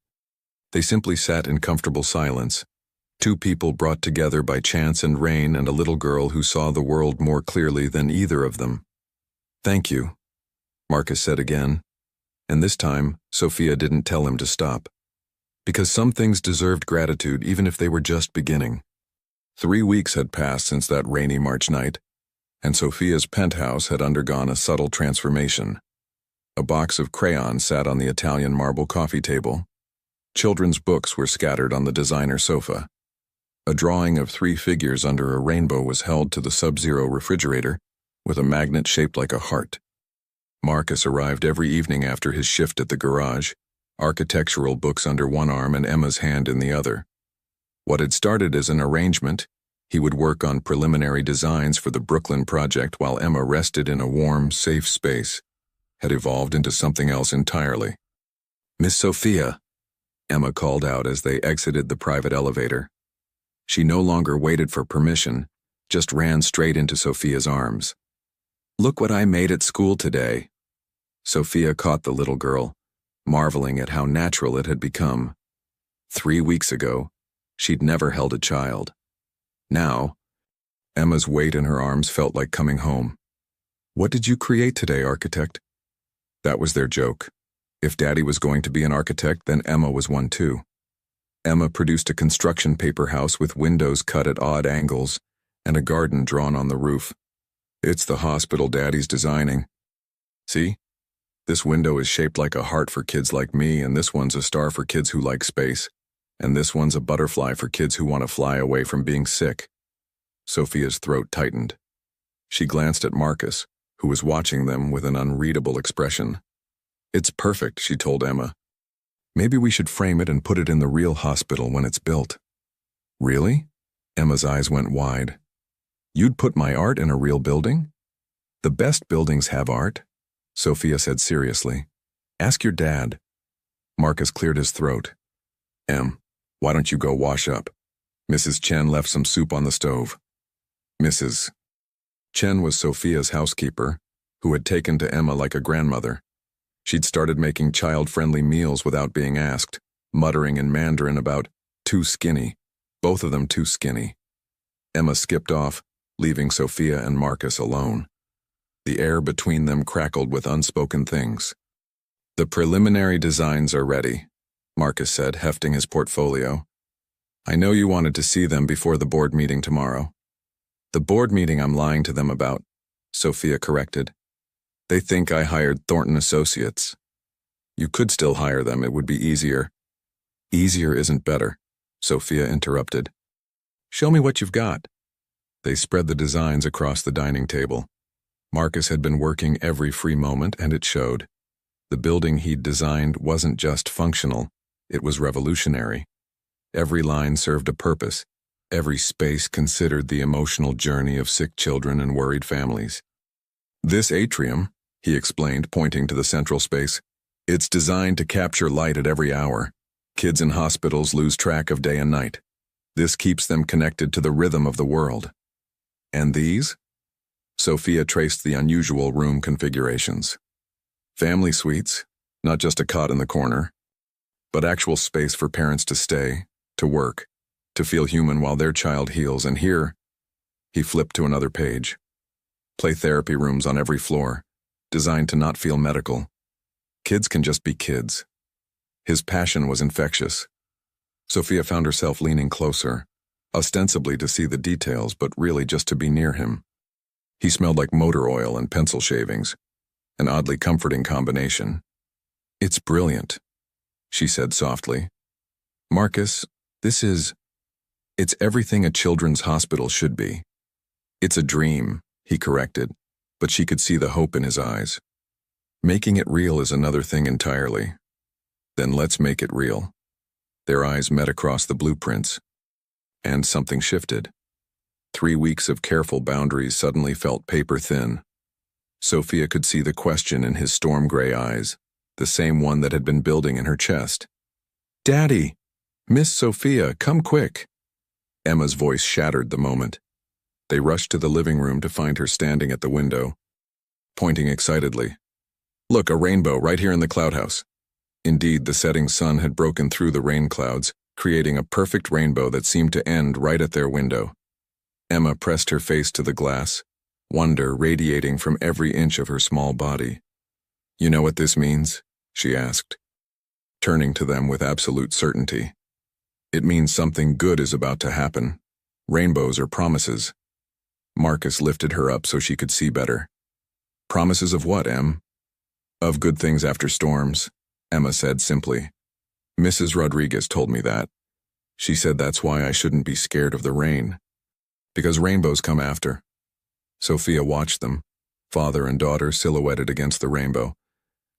they simply sat in comfortable silence, two people brought together by chance and rain and a little girl who saw the world more clearly than either of them. "Thank you," Marcus said again, and this time Sophia didn't tell him to stop. Because some things deserved gratitude even if they were just beginning. 3 weeks had passed since that rainy March night, and Sophia's penthouse had undergone a subtle transformation. A box of crayons sat on the Italian marble coffee table. Children's books were scattered on the designer sofa. A drawing of 3 figures under a rainbow was held to the sub-zero refrigerator with a magnet shaped like a heart. Marcus arrived every evening after his shift at the garage, architectural books under one arm and Emma's hand in the other. What had started as an arrangement, he would work on preliminary designs for the Brooklyn project while Emma rested in a warm, safe space, had evolved into something else entirely. "Miss Sophia," Emma called out as they exited the private elevator. She no longer waited for permission, just ran straight into Sophia's arms. "Look what I made at school today." Sophia caught the little girl, marveling at how natural it had become. 3 weeks ago, she'd never held a child. Now, Emma's weight in her arms felt like coming home. "What did you create today, architect?" That was their joke. If Daddy was going to be an architect, then Emma was one too. Emma produced a construction paper house with windows cut at odd angles and a garden drawn on the roof. It's the hospital Daddy's designing. See? This window is shaped like a heart for kids like me, and this one's a star for kids who like space, and this one's a butterfly for kids who want to fly away from being sick. Sophia's throat tightened. She glanced at Marcus, who was watching them with an unreadable expression. It's perfect, she told Emma. Maybe we should frame it and put it in the real hospital when it's built. Really? Emma's eyes went wide. You'd put my art in a real building? The best buildings have art, Sophia said seriously. Ask your dad. Marcus cleared his throat. Why don't you go wash up? Mrs. Chen left some soup on the stove. Mrs. Chen was Sophia's housekeeper, who had taken to Emma like a grandmother. She'd started making child-friendly meals without being asked, muttering in Mandarin about too skinny, both of them too skinny. Emma skipped off, leaving Sophia and Marcus alone. The air between them crackled with unspoken things. The preliminary designs are ready, Marcus said, hefting his portfolio. I know you wanted to see them before the board meeting tomorrow. The board meeting I'm lying to them about, Sophia corrected. They think I hired Thornton Associates. You could still hire them, it would be easier. Easier isn't better, Sophia interrupted. Show me what you've got. They spread the designs across the dining table. Marcus had been working every free moment, and it showed. The building he'd designed wasn't just functional, it was revolutionary. Every line served a purpose. Every space considered the emotional journey of sick children and worried families. This atrium, he explained, pointing to the central space, it's designed to capture light at every hour. Kids in hospitals lose track of day and night. This keeps them connected to the rhythm of the world. And these? Sophia traced the unusual room configurations. Family suites, not just a cot in the corner, but actual space for parents to stay, to work, to feel human while their child heals. And here, he flipped to another page. Play therapy rooms on every floor, designed to not feel medical. Kids can just be kids. His passion was infectious. Sophia found herself leaning closer, ostensibly to see the details, but really just to be near him. He smelled like motor oil and pencil shavings, an oddly comforting combination. It's brilliant, she said softly. Marcus, it's everything a children's hospital should be. It's a dream, he corrected, but she could see the hope in his eyes. Making it real is another thing entirely. Then let's make it real. Their eyes met across the blueprints, and something shifted. 3 weeks of careful boundaries suddenly felt paper thin. Sophia could see the question in his storm gray eyes, the same one that had been building in her chest. Daddy! Miss Sophia, come quick! Emma's voice shattered the moment. They rushed to the living room to find her standing at the window, pointing excitedly. Look, a rainbow right here in the cloud house. Indeed, the setting sun had broken through the rain clouds, creating a perfect rainbow that seemed to end right at their window. Emma pressed her face to the glass, wonder radiating from every inch of her small body. You know what this means? She asked, turning to them with absolute certainty. It means something good is about to happen. Rainbows are promises. Marcus lifted her up so she could see better. Promises of what, Em? Of good things after storms, Emma said simply. Mrs. Rodriguez told me that. She said that's why I shouldn't be scared of the rain. Because rainbows come after. Sophia watched them, father and daughter silhouetted against the rainbow,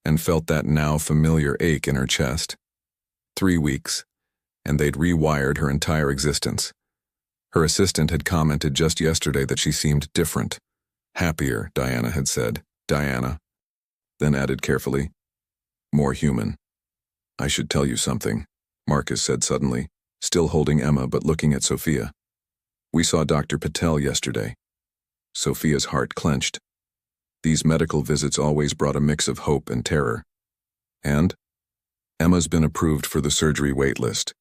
and felt that now familiar ache in her chest. 3 weeks, and they'd rewired her entire existence. Her assistant had commented just yesterday that she seemed different. Happier, Diana had said. Diana. Then added carefully, more human. I should tell you something, Marcus said suddenly, still holding Emma but looking at Sophia. We saw Dr. Patel yesterday. Sophia's heart clenched. These medical visits always brought a mix of hope and terror. And? Emma's been approved for the surgery wait list.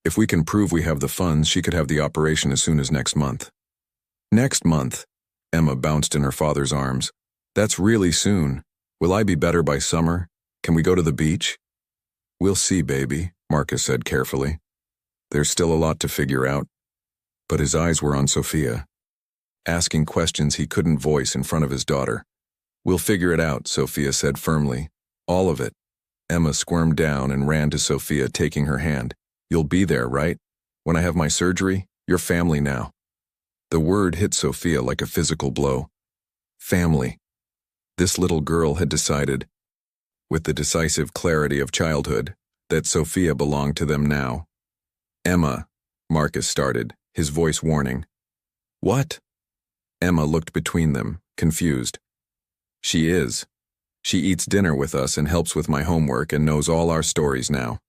If we can prove we have the funds, she could have the operation as soon as next month. Next month? Emma bounced in her father's arms. That's really soon. Will I be better by summer? Can we go to the beach? We'll see, baby, Marcus said carefully. There's still a lot to figure out. But his eyes were on Sophia, asking questions he couldn't voice in front of his daughter. We'll figure it out, Sophia said firmly. All of it. Emma squirmed down and ran to Sophia, taking her hand. You'll be there, right? When I have my surgery, you're family now. The word hit Sophia like a physical blow. Family. This little girl had decided, with the decisive clarity of childhood, that Sophia belonged to them now. Emma, Marcus started, his voice warning. What? Emma looked between them, confused. She is. She eats dinner with us and helps with my homework and knows all our stories now.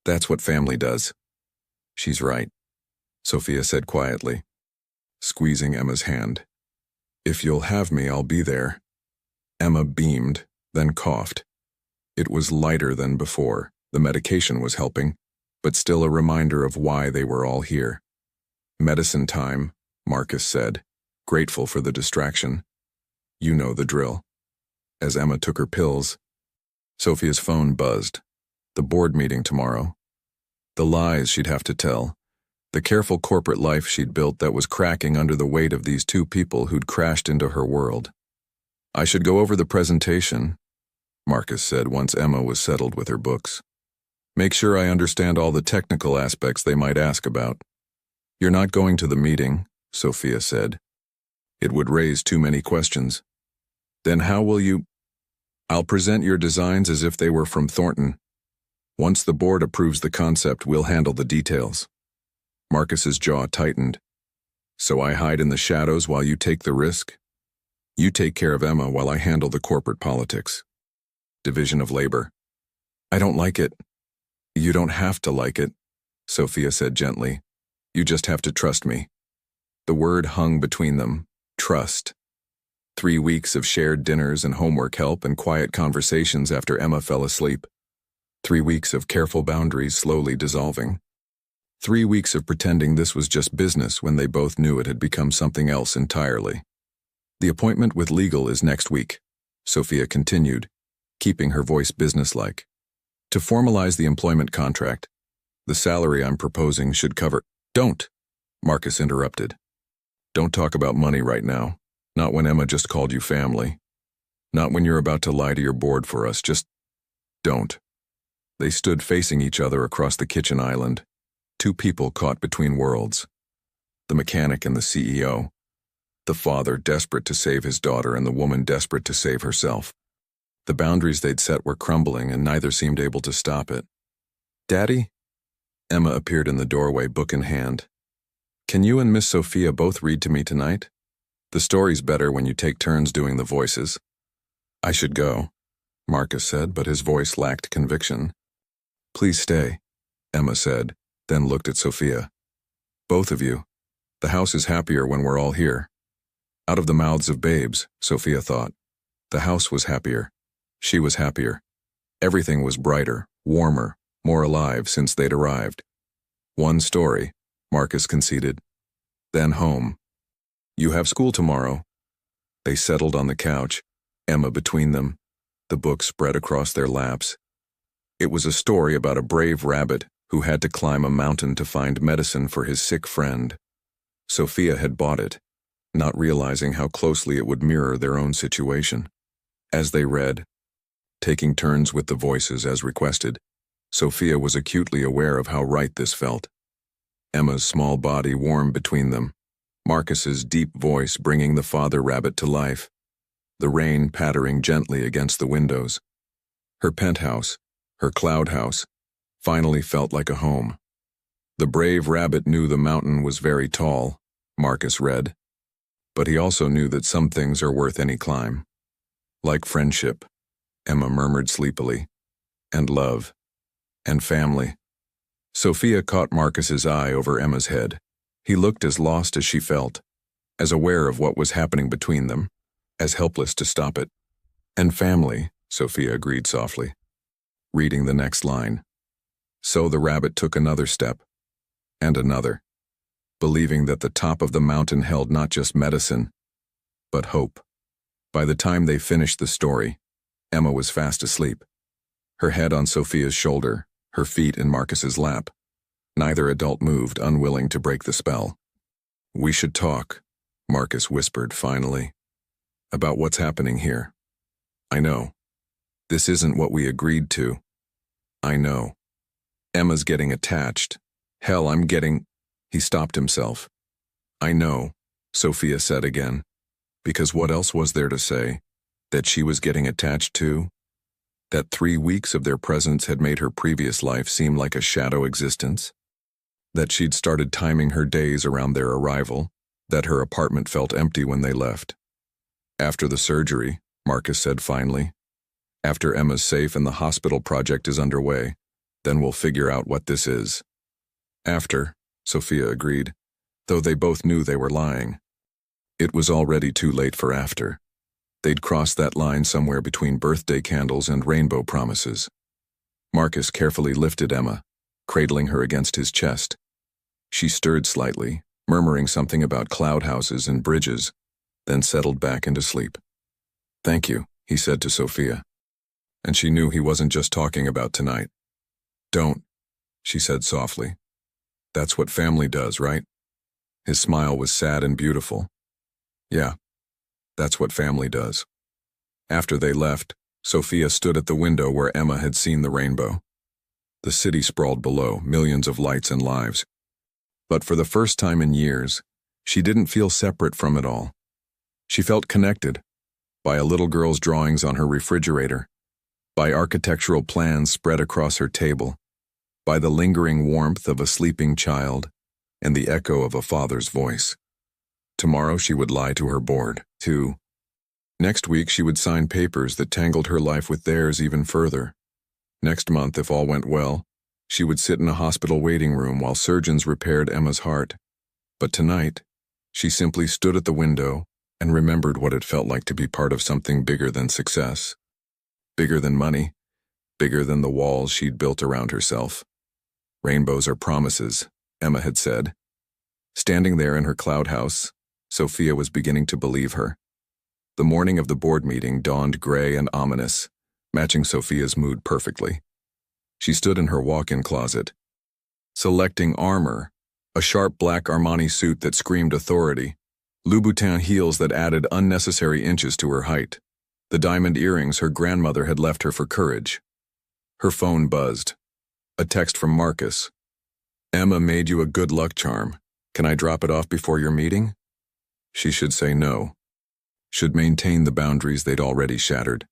That's what family does. She's right, Sophia said quietly, squeezing Emma's hand. If you'll have me, I'll be there. Emma beamed, then coughed. It was lighter than before. The medication was helping, but still a reminder of why they were all here. Medicine time, Marcus said, grateful for the distraction. You know the drill. As Emma took her pills, Sophia's phone buzzed. The board meeting tomorrow. The lies she'd have to tell. The careful corporate life she'd built that was cracking under the weight of these two people who'd crashed into her world. I should go over the presentation, Marcus said once Emma was settled with her books. Make sure I understand all the technical aspects they might ask about. You're not going to the meeting, Sophia said. It would raise too many questions. Then how will you? I'll present your designs as if they were from Thornton. Once the board approves the concept, we'll handle the details. Marcus's jaw tightened. So I hide in the shadows while you take the risk? You take care of Emma while I handle the corporate politics. Division of labor. I don't like it. You don't have to like it, Sophia said gently. You just have to trust me. The word hung between them. Trust. 3 weeks of shared dinners and homework help and quiet conversations after Emma fell asleep. 3 weeks of careful boundaries slowly dissolving. 3 weeks of pretending this was just business when they both knew it had become something else entirely. The appointment with legal is next week, Sophia continued, keeping her voice businesslike. To formalize the employment contract, the salary I'm proposing should cover— Don't, Marcus interrupted. Don't talk about money right now. Not when Emma just called you family. Not when you're about to lie to your board for us. Just don't. They stood facing each other across the kitchen island. Two people caught between worlds. The mechanic and the CEO. The father desperate to save his daughter and the woman desperate to save herself. The boundaries they'd set were crumbling and neither seemed able to stop it. Daddy? Emma appeared in the doorway, book in hand. Can you and Miss Sophia both read to me tonight? The story's better when you take turns doing the voices. I should go, Marcus said, but his voice lacked conviction. Please stay, Emma said, then looked at Sophia. Both of you. The house is happier when we're all here. Out of the mouths of babes, Sophia thought. The house was happier. She was happier. Everything was brighter, warmer, more alive since they'd arrived. One story, Marcus conceded. Then home. You have school tomorrow. They settled on the couch, Emma between them, the book spread across their laps. It was a story about a brave rabbit who had to climb a mountain to find medicine for his sick friend. Sophia had bought it, not realizing how closely it would mirror their own situation. As they read, taking turns with the voices as requested, Sophia was acutely aware of how right this felt. Emma's small body warmed between them, Marcus's deep voice bringing the father rabbit to life, the rain pattering gently against the windows. Her penthouse, her cloud house, finally felt like a home. The brave rabbit knew the mountain was very tall, Marcus read, but he also knew that some things are worth any climb. Like friendship, Emma murmured sleepily, and love, and family. Sophia caught Marcus's eye over Emma's head. He looked as lost as she felt, as aware of what was happening between them, as helpless to stop it. And family, Sophia agreed softly, reading the next line. So the rabbit took another step, and another, believing that the top of the mountain held not just medicine, but hope. By the time they finished the story, Emma was fast asleep. her head on Sophia's shoulder, her feet in Marcus's lap. Neither adult moved, unwilling to break the spell. "We should talk," Marcus whispered finally. "About what's happening here. I know. This isn't what we agreed to. I know. Emma's getting attached. Hell, I'm getting—" He stopped himself. "I know," Sophia said again. Because what else was there to say? That she was getting attached to? That 3 weeks of their presence had made her previous life seem like a shadow existence? That she'd started timing her days around their arrival? That her apartment felt empty when they left? "After the surgery," Marcus said finally. "After Emma's safe and the hospital project is underway, then we'll figure out what this is." "After," Sophia agreed, though they both knew they were lying. It was already too late for after. They'd crossed that line somewhere between birthday candles and rainbow promises. Marcus carefully lifted Emma, cradling her against his chest. She stirred slightly, murmuring something about cloud houses and bridges, then settled back into sleep. "Thank you," he said to Sophia. And she knew he wasn't just talking about tonight. "Don't," she said softly. "That's what family does, right?" His smile was sad and beautiful. "Yeah, that's what family does." After they left, Sophia stood at the window where Emma had seen the rainbow. The city sprawled below, millions of lights and lives. But for the first time in years, she didn't feel separate from it all. She felt connected by a little girl's drawings on her refrigerator, by architectural plans spread across her table, by the lingering warmth of a sleeping child and the echo of a father's voice. Tomorrow she would lie to her board, too. Next week she would sign papers that tangled her life with theirs even further. Next month, if all went well, she would sit in a hospital waiting room while surgeons repaired Emma's heart. But tonight, she simply stood at the window and remembered what it felt like to be part of something bigger than success. Bigger than money, bigger than the walls she'd built around herself. "Rainbows are promises," Emma had said. Standing there in her cloud house, Sophia was beginning to believe her. The morning of the board meeting dawned gray and ominous, matching Sophia's mood perfectly. She stood in her walk-in closet, selecting armor, a sharp black Armani suit that screamed authority, Louboutin heels that added unnecessary inches to her height, the diamond earrings her grandmother had left her for courage. Her phone buzzed. A text from Marcus. "Emma made you a good luck charm. Can I drop it off before your meeting?" She should say no. Should maintain the boundaries they'd already shattered.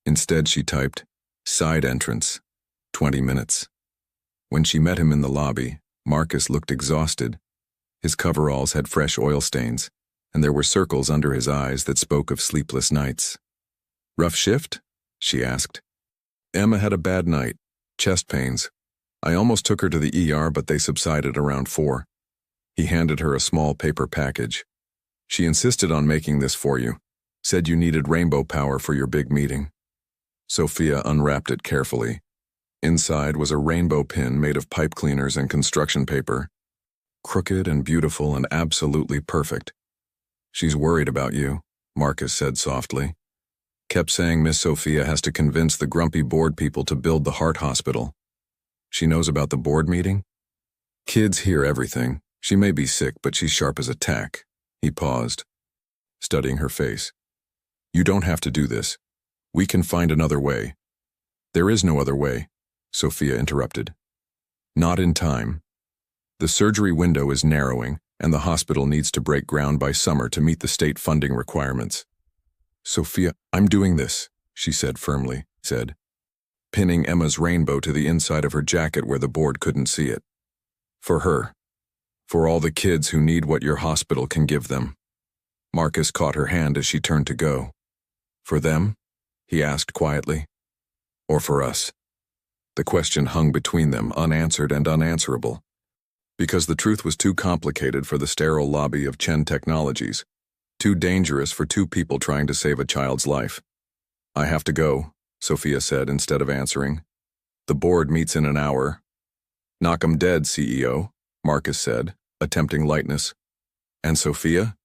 Instead, she typed, "Side entrance, 20 minutes. When she met him in the lobby, Marcus looked exhausted. His coveralls had fresh oil stains, and there were circles under his eyes that spoke of sleepless nights. "Rough shift?" she asked. "Emma had a bad night. Chest pains. I almost took her to the ER, but they subsided around 4. He handed her a small paper package. "She insisted on making this for you. Said you needed rainbow power for your big meeting." Sophia unwrapped it carefully. Inside was a rainbow pin made of pipe cleaners and construction paper. Crooked and beautiful and absolutely perfect. "She's worried about you," Marcus said softly. "Kept saying Miss Sophia has to convince the grumpy board people to build the heart hospital." "She knows about the board meeting?" "Kids hear everything. She may be sick, but she's sharp as a tack." He paused, studying her face. "You don't have to do this. We can find another way." "There is no other way," Sophia interrupted. "Not in time. The surgery window is narrowing, and the hospital needs to break ground by summer to meet the state funding requirements." "Sophia, I'm doing this," she said firmly, pinning Emma's rainbow to the inside of her jacket where the board couldn't see it. "For her. For all the kids who need what your hospital can give them." Marcus caught her hand as she turned to go. "For them?" he asked quietly. "Or for us?" The question hung between them, unanswered and unanswerable. Because the truth was too complicated for the sterile lobby of Chen Technologies, too dangerous for two people trying to save a child's life. "I have to go," Sophia said instead of answering. "The board meets in an hour." "Knock 'em dead, CEO," Marcus said, attempting lightness. "And Sophia?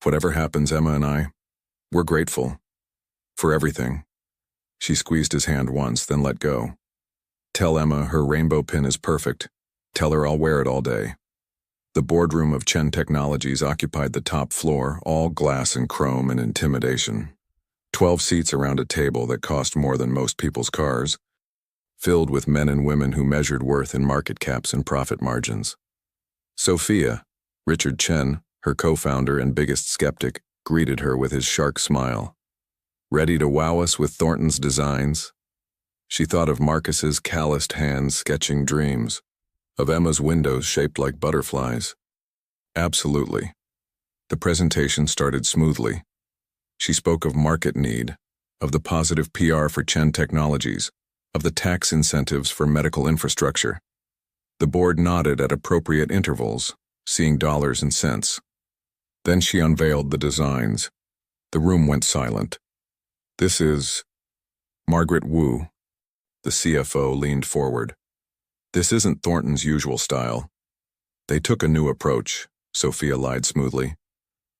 Whatever happens, Emma and I, we're grateful. For everything. She squeezed his hand once, then let go. Tell Emma her rainbow pin is perfect. Tell her I'll wear it all day. The boardroom of Chen Technologies occupied the top floor, all glass and chrome and intimidation. 12 seats around a table that cost more than most people's cars, filled with men and women who measured worth in market caps and profit margins. Sophia, Richard Chen, her co-founder and biggest skeptic, greeted her with his shark smile. Ready to wow us with Thornton's designs? She thought of Marcus's calloused hands sketching dreams, of Emma's windows shaped like butterflies. Absolutely. The presentation started smoothly. She spoke of market need, of the positive PR for Chen Technologies, of the tax incentives for medical infrastructure. The board nodded at appropriate intervals, seeing dollars and cents. Then she unveiled the designs. The room went silent. This is Margaret Wu. The CFO leaned forward. This isn't Thornton's usual style. They took a new approach, Sophia lied smoothly.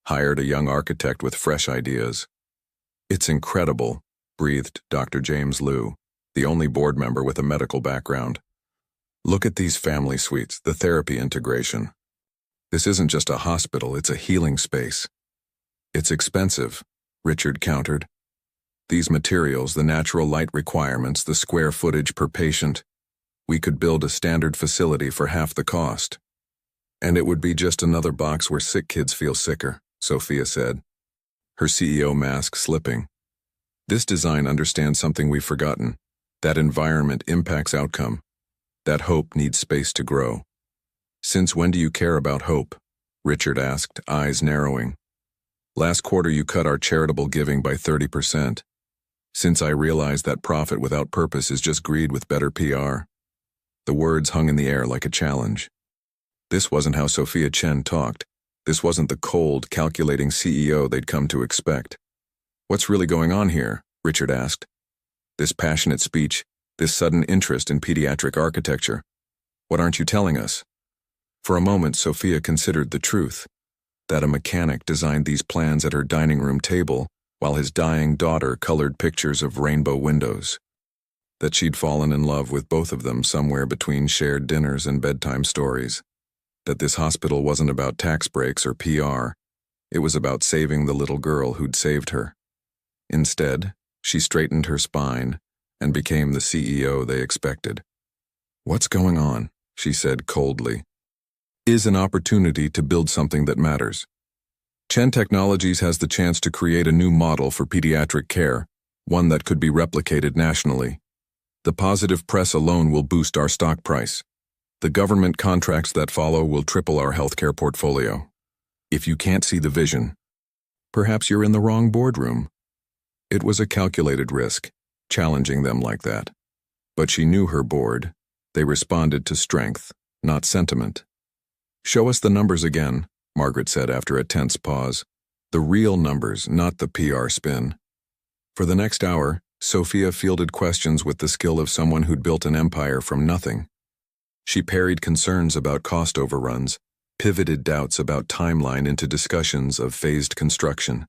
Hired a young architect with fresh ideas. It's incredible, breathed Dr. James Liu, the only board member with a medical background. Look at these family suites, the therapy integration. This isn't just a hospital, it's a healing space. It's expensive, Richard countered. These materials, the natural light requirements, the square footage per patient, we could build a standard facility for half the cost. And it would be just another box where sick kids feel sicker, Sophia said, her CEO mask slipping. This design understands something we've forgotten. That environment impacts outcome. That hope needs space to grow. Since when do you care about hope? Richard asked, eyes narrowing. Last quarter you cut our charitable giving by 30%. Since I realized that profit without purpose is just greed with better PR. The words hung in the air like a challenge. This wasn't how Sophia Chen talked. This wasn't the cold, calculating CEO they'd come to expect. What's really going on here? Richard asked. This passionate speech, this sudden interest in pediatric architecture. What aren't you telling us? For a moment, Sophia considered the truth, that a mechanic designed these plans at her dining room table while his dying daughter colored pictures of rainbow windows. That she'd fallen in love with both of them somewhere between shared dinners and bedtime stories. That this hospital wasn't about tax breaks or PR. It was about saving the little girl who'd saved her. Instead, she straightened her spine and became the CEO they expected. What's going on? She said coldly. Is an opportunity to build something that matters. Chen Technologies has the chance to create a new model for pediatric care, one that could be replicated nationally. The positive press alone will boost our stock price. The government contracts that follow will triple our healthcare portfolio. If you can't see the vision, perhaps you're in the wrong boardroom. It was a calculated risk, challenging them like that. But she knew her board. They responded to strength, not sentiment. Show us the numbers again, Margaret said after a tense pause. The real numbers, not the PR spin. For the next hour, Sophia fielded questions with the skill of someone who'd built an empire from nothing. She parried concerns about cost overruns, pivoted doubts about timeline into discussions of phased construction.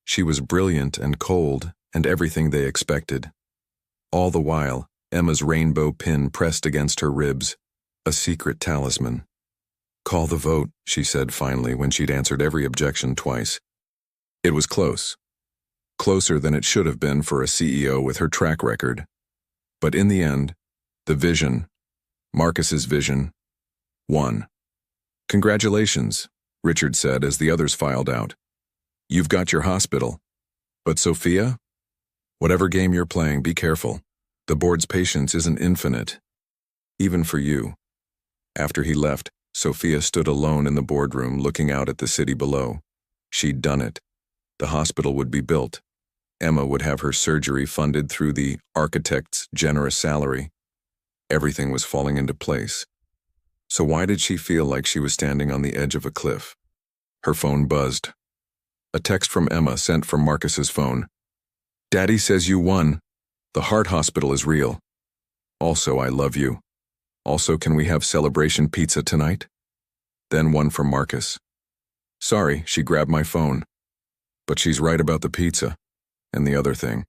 She was brilliant and cold, and everything they expected. All the while, Emma's rainbow pin pressed against her ribs, a secret talisman. Call the vote, she said finally when she'd answered every objection twice. It was close. Closer than it should have been for a CEO with her track record. But in the end, the vision, Marcus's vision, won. Congratulations, Richard said as the others filed out. You've got your hospital. But Sophia? Whatever game you're playing, be careful. The board's patience isn't infinite. Even for you. After he left, Sophia stood alone in the boardroom looking out at the city below. She'd done it. The hospital would be built. Emma would have her surgery funded through the architect's generous salary. Everything was falling into place. So why did she feel like she was standing on the edge of a cliff? Her phone buzzed. A text from Emma sent from Marcus's phone. Daddy says you won. The heart hospital is real. Also, I love you. Also, can we have celebration pizza tonight? Then one from Marcus. Sorry, she grabbed my phone. But she's right about the pizza. And the other thing.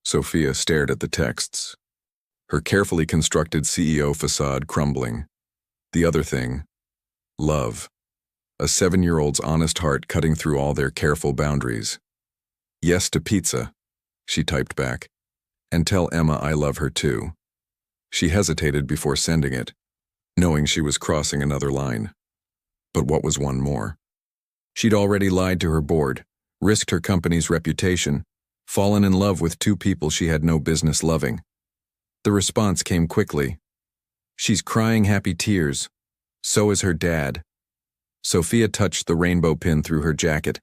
Sophia stared at the texts, her carefully constructed CEO facade crumbling. The other thing, love. A 7-year-old's honest heart cutting through all their careful boundaries. Yes to pizza, she typed back. And tell Emma I love her too. She hesitated before sending it, knowing she was crossing another line. But what was one more? She'd already lied to her board, risked her company's reputation, fallen in love with two people she had no business loving. The response came quickly. She's crying happy tears. So is her dad. Sophia touched the rainbow pin through her jacket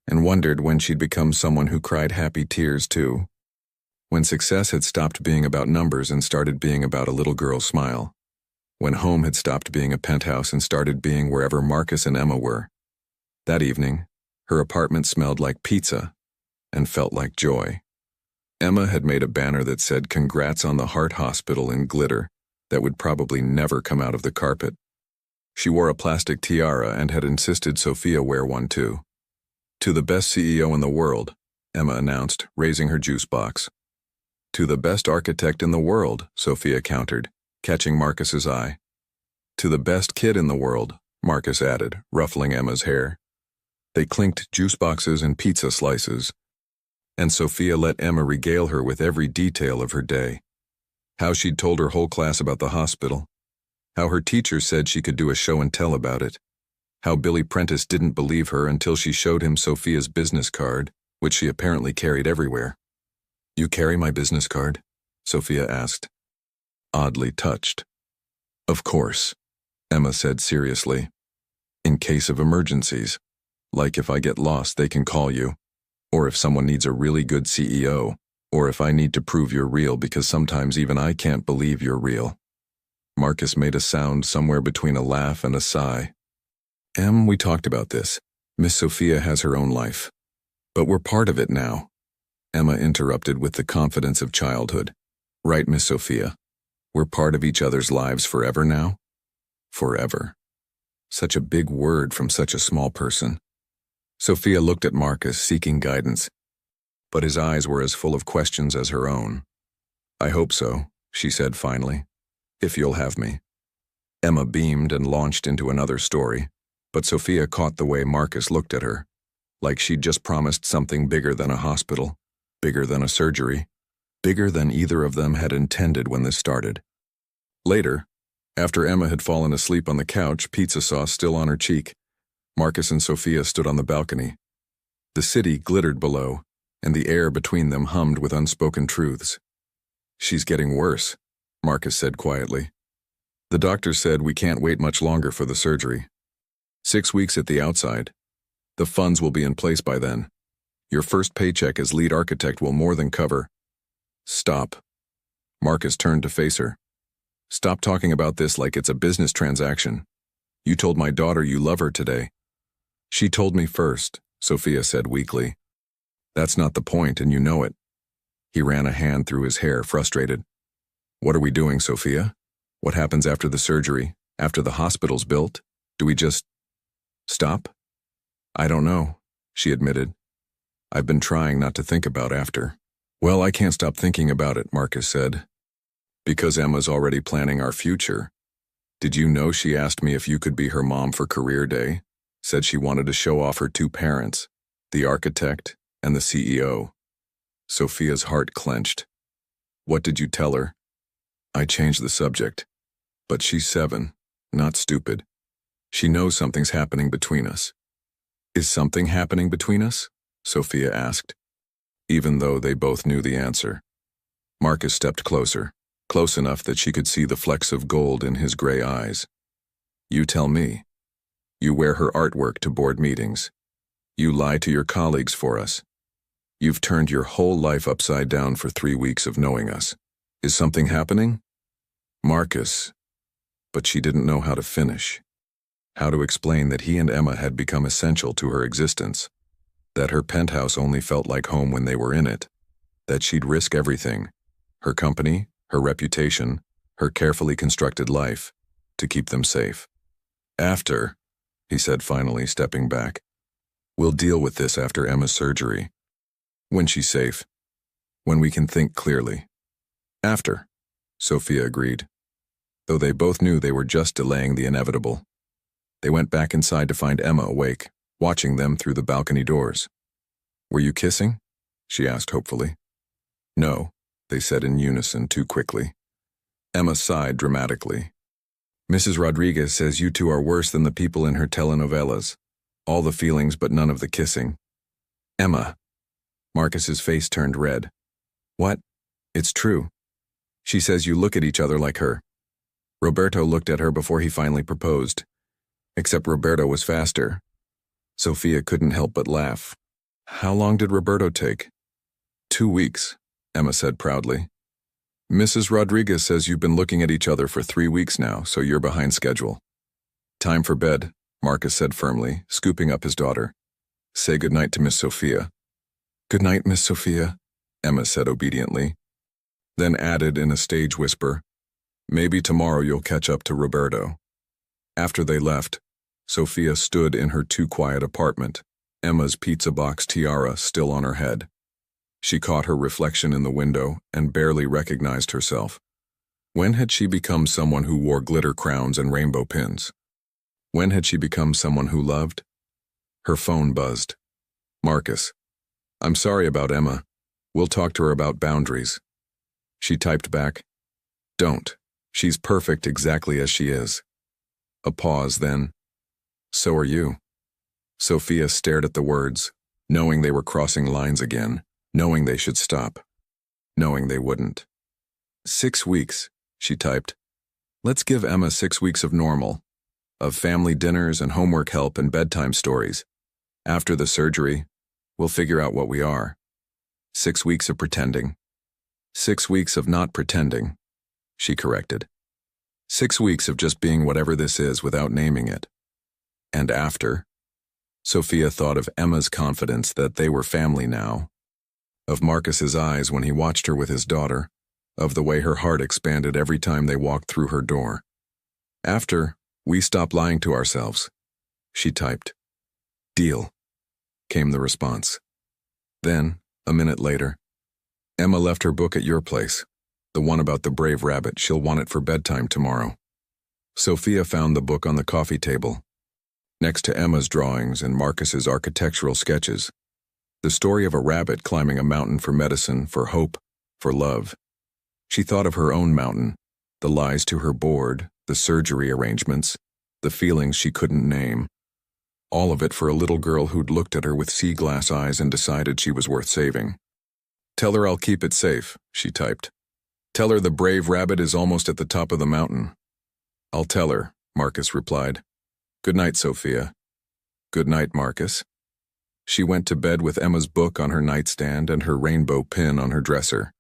and wondered when she'd become someone who cried happy tears too. When success had stopped being about numbers and started being about a little girl's smile. When home had stopped being a penthouse and started being wherever Marcus and Emma were. That evening, her apartment smelled like pizza and felt like joy. Emma had made a banner that said "Congrats on the Heart Hospital" in glitter that would probably never come out of the carpet. She wore a plastic tiara and had insisted Sophia wear one too. "To the best CEO in the world," Emma announced, raising her juice box. "To the best architect in the world," Sophia countered, catching Marcus's eye. "To the best kid in the world," Marcus added, ruffling Emma's hair. They clinked juice boxes and pizza slices, and Sophia let Emma regale her with every detail of her day. How she'd told her whole class about the hospital. How her teacher said she could do a show and tell about it. How Billy Prentice didn't believe her until she showed him Sophia's business card, which she apparently carried everywhere. "You carry my business card?" Sophia asked, oddly touched. "Of course," Emma said seriously. "In case of emergencies. Like if I get lost, they can call you. Or if someone needs a really good CEO. Or if I need to prove you're real because sometimes even I can't believe you're real." Marcus made a sound somewhere between a laugh and a sigh. "Em, we talked about this. Miss Sophia has her own life. But we're part of it now." Emma interrupted with the confidence of childhood. "Right, Miss Sophia? We're part of each other's lives forever now?" Forever. Such a big word from such a small person. Sophia looked at Marcus, seeking guidance, but his eyes were as full of questions as her own. "I hope so," she said finally. "If you'll have me." Emma beamed and launched into another story, but Sophia caught the way Marcus looked at her, like she'd just promised something bigger than a hospital, bigger than a surgery, bigger than either of them had intended when this started. Later, after Emma had fallen asleep on the couch, pizza sauce still on her cheek, Marcus and Sophia stood on the balcony. The city glittered below, and the air between them hummed with unspoken truths. "She's getting worse," Marcus said quietly. "The doctor said we can't wait much longer for the surgery. 6 weeks at the outside. The funds will be in place by then. Your first paycheck as lead architect will more than cover." "Stop." Marcus turned to face her. "Stop talking about this like it's a business transaction. You told my daughter you love her today." "She told me first," Sophia said weakly. "That's not the point, and you know it." He ran a hand through his hair, frustrated. "What are we doing, Sophia? What happens after the surgery? After the hospital's built? Do we just stop?" "I don't know," she admitted. "I've been trying not to think about after." "Well, I can't stop thinking about it," Marcus said. "Because Emma's already planning our future. Did you know she asked me if you could be her mom for career day? Said she wanted to show off her two parents, the architect and the CEO." Sophia's heart clenched. "What did you tell her?" "I changed the subject. But she's 7, not stupid. She knows something's happening between us." "Is something happening between us?" Sophia asked, even though they both knew the answer. Marcus stepped closer, close enough that she could see the flecks of gold in his gray eyes. "You tell me. You wear her artwork to board meetings. You lie to your colleagues for us. You've turned your whole life upside down for 3 weeks of knowing us. Is something happening?" Marcus. But she didn't know how to finish. How to explain that he and Emma had become essential to her existence. That her penthouse only felt like home when they were in it. That she'd risk everything, her company, her reputation, her carefully constructed life, to keep them safe. "After," he said finally, stepping back. "We'll deal with this after Emma's surgery. When she's safe." When we can think clearly. After, Sophia agreed, though they both knew they were just delaying the inevitable. They went back inside to find Emma awake, watching them through the balcony doors. "Were you kissing?" she asked hopefully. "No," they said in unison too quickly. Emma sighed dramatically. "Mrs. Rodriguez says you two are worse than the people in her telenovelas. All the feelings but none of the kissing." "Emma." Marcus's face turned red. "What? It's true. She says you look at each other like her." Roberto looked at her before he finally proposed. Except Roberto was faster. Sophia couldn't help but laugh. "How long did Roberto take?" 2 weeks, Emma said proudly. "Mrs. Rodriguez says you've been looking at each other for 3 weeks now, so you're behind schedule." "Time for bed," Marcus said firmly, scooping up his daughter. "Say goodnight to Miss Sophia." "Good night, Miss Sophia," Emma said obediently, then added in a stage whisper, "Maybe tomorrow you'll catch up to Roberto." After they left, Sophia stood in her too-quiet apartment, Emma's pizza box tiara still on her head. She caught her reflection in the window and barely recognized herself. When had she become someone who wore glitter crowns and rainbow pins? When had she become someone who loved? Her phone buzzed. "Marcus. I'm sorry about Emma. We'll talk to her about boundaries." She typed back, "Don't. She's perfect exactly as she is." A pause, then, "So are you." Sophia stared at the words, knowing they were crossing lines again, knowing they should stop, knowing they wouldn't. 6 weeks, she typed. "Let's give Emma 6 weeks of normal, of family dinners and homework help and bedtime stories. After the surgery, we'll figure out what we are. 6 weeks of pretending. 6 weeks of not pretending," she corrected. 6 weeks of just being whatever this is without naming it. And after, Sophia thought of Emma's confidence that they were family now, of Marcus's eyes when he watched her with his daughter, of the way her heart expanded every time they walked through her door. "After, we stop lying to ourselves," she typed. "Deal," came the response. Then, a minute later, "Emma left her book at your place. The one about the brave rabbit. She'll want it for bedtime tomorrow." Sophia found the book on the coffee table, next to Emma's drawings and Marcus's architectural sketches. The story of a rabbit climbing a mountain for medicine, for hope, for love. She thought of her own mountain, the lies to her board, the surgery arrangements, the feelings she couldn't name. All of it for a little girl who'd looked at her with sea glass eyes and decided she was worth saving. "Tell her I'll keep it safe," she typed. "Tell her the brave rabbit is almost at the top of the mountain." "I'll tell her," Marcus replied. "Good night, Sophia." "Good night, Marcus." She went to bed with Emma's book on her nightstand and her rainbow pin on her dresser,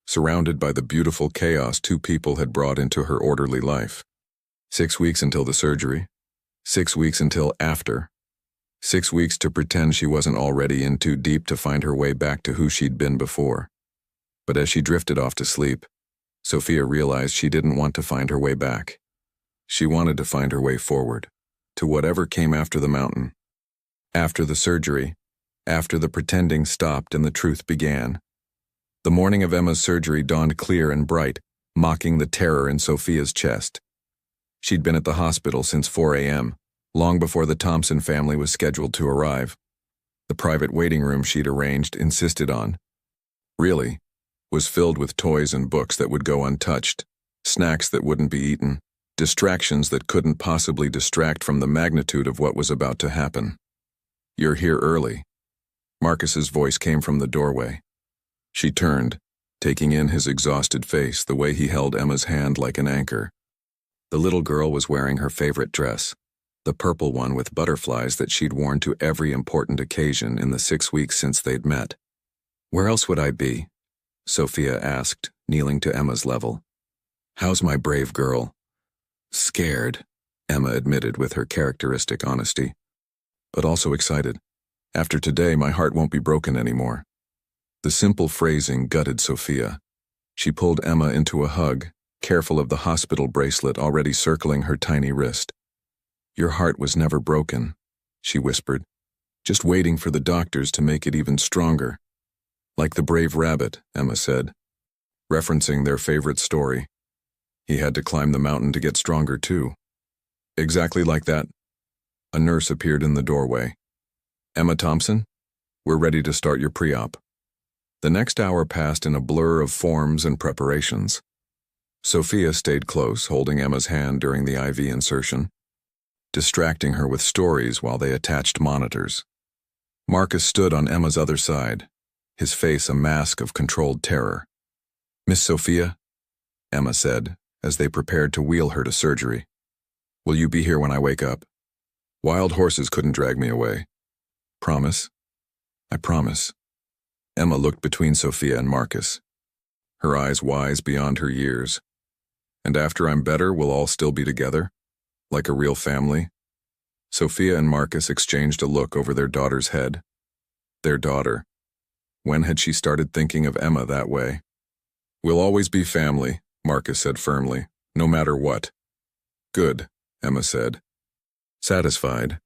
surrounded by the beautiful chaos 2 people had brought into her orderly life. 6 weeks until the surgery. 6 weeks until after. 6 weeks to pretend she wasn't already in too deep to find her way back to who she'd been before. But as she drifted off to sleep, Sophia realized she didn't want to find her way back. She wanted to find her way forward, to whatever came after the mountain. After the surgery, after the pretending stopped and the truth began. The morning of Emma's surgery dawned clear and bright, mocking the terror in Sophia's chest. She'd been at the hospital since 4 a.m., long before the Thompson family was scheduled to arrive. The private waiting room she'd arranged, insisted on, really, was filled with toys and books that would go untouched, snacks that wouldn't be eaten, distractions that couldn't possibly distract from the magnitude of what was about to happen. "You're here early." Marcus's voice came from the doorway. She turned, taking in his exhausted face, the way he held Emma's hand like an anchor. The little girl was wearing her favorite dress, the purple one with butterflies that she'd worn to every important occasion in the 6 weeks since they'd met. "Where else would I be?" Sophia asked, kneeling to Emma's level. "How's my brave girl?" "Scared," Emma admitted with her characteristic honesty. "But also excited. After today, my heart won't be broken anymore." The simple phrasing gutted Sophia. She pulled Emma into a hug, careful of the hospital bracelet already circling her tiny wrist. "Your heart was never broken," she whispered, "just waiting for the doctors to make it even stronger." Like the brave rabbit, Emma said, referencing their favorite story. He had to climb the mountain to get stronger too. Exactly like that. A nurse appeared in the doorway. Emma Thompson, we're ready to start your pre-op. The next hour passed in a blur of forms and preparations. Sophia stayed close, holding Emma's hand during the IV insertion, distracting her with stories while they attached monitors. Marcus stood on Emma's other side, his face a mask of controlled terror. Miss Sophia, Emma said, as they prepared to wheel her to surgery. Will you be here when I wake up? Wild horses couldn't drag me away. Promise? I promise. Emma looked between Sophia and Marcus, her eyes wise beyond her years. And after I'm better, we'll all still be together? Like a real family? Sophia and Marcus exchanged a look over their daughter's head. Their daughter. When had she started thinking of Emma that way? We'll always be family, Marcus said firmly, no matter what. Good, Emma said. Satisfied.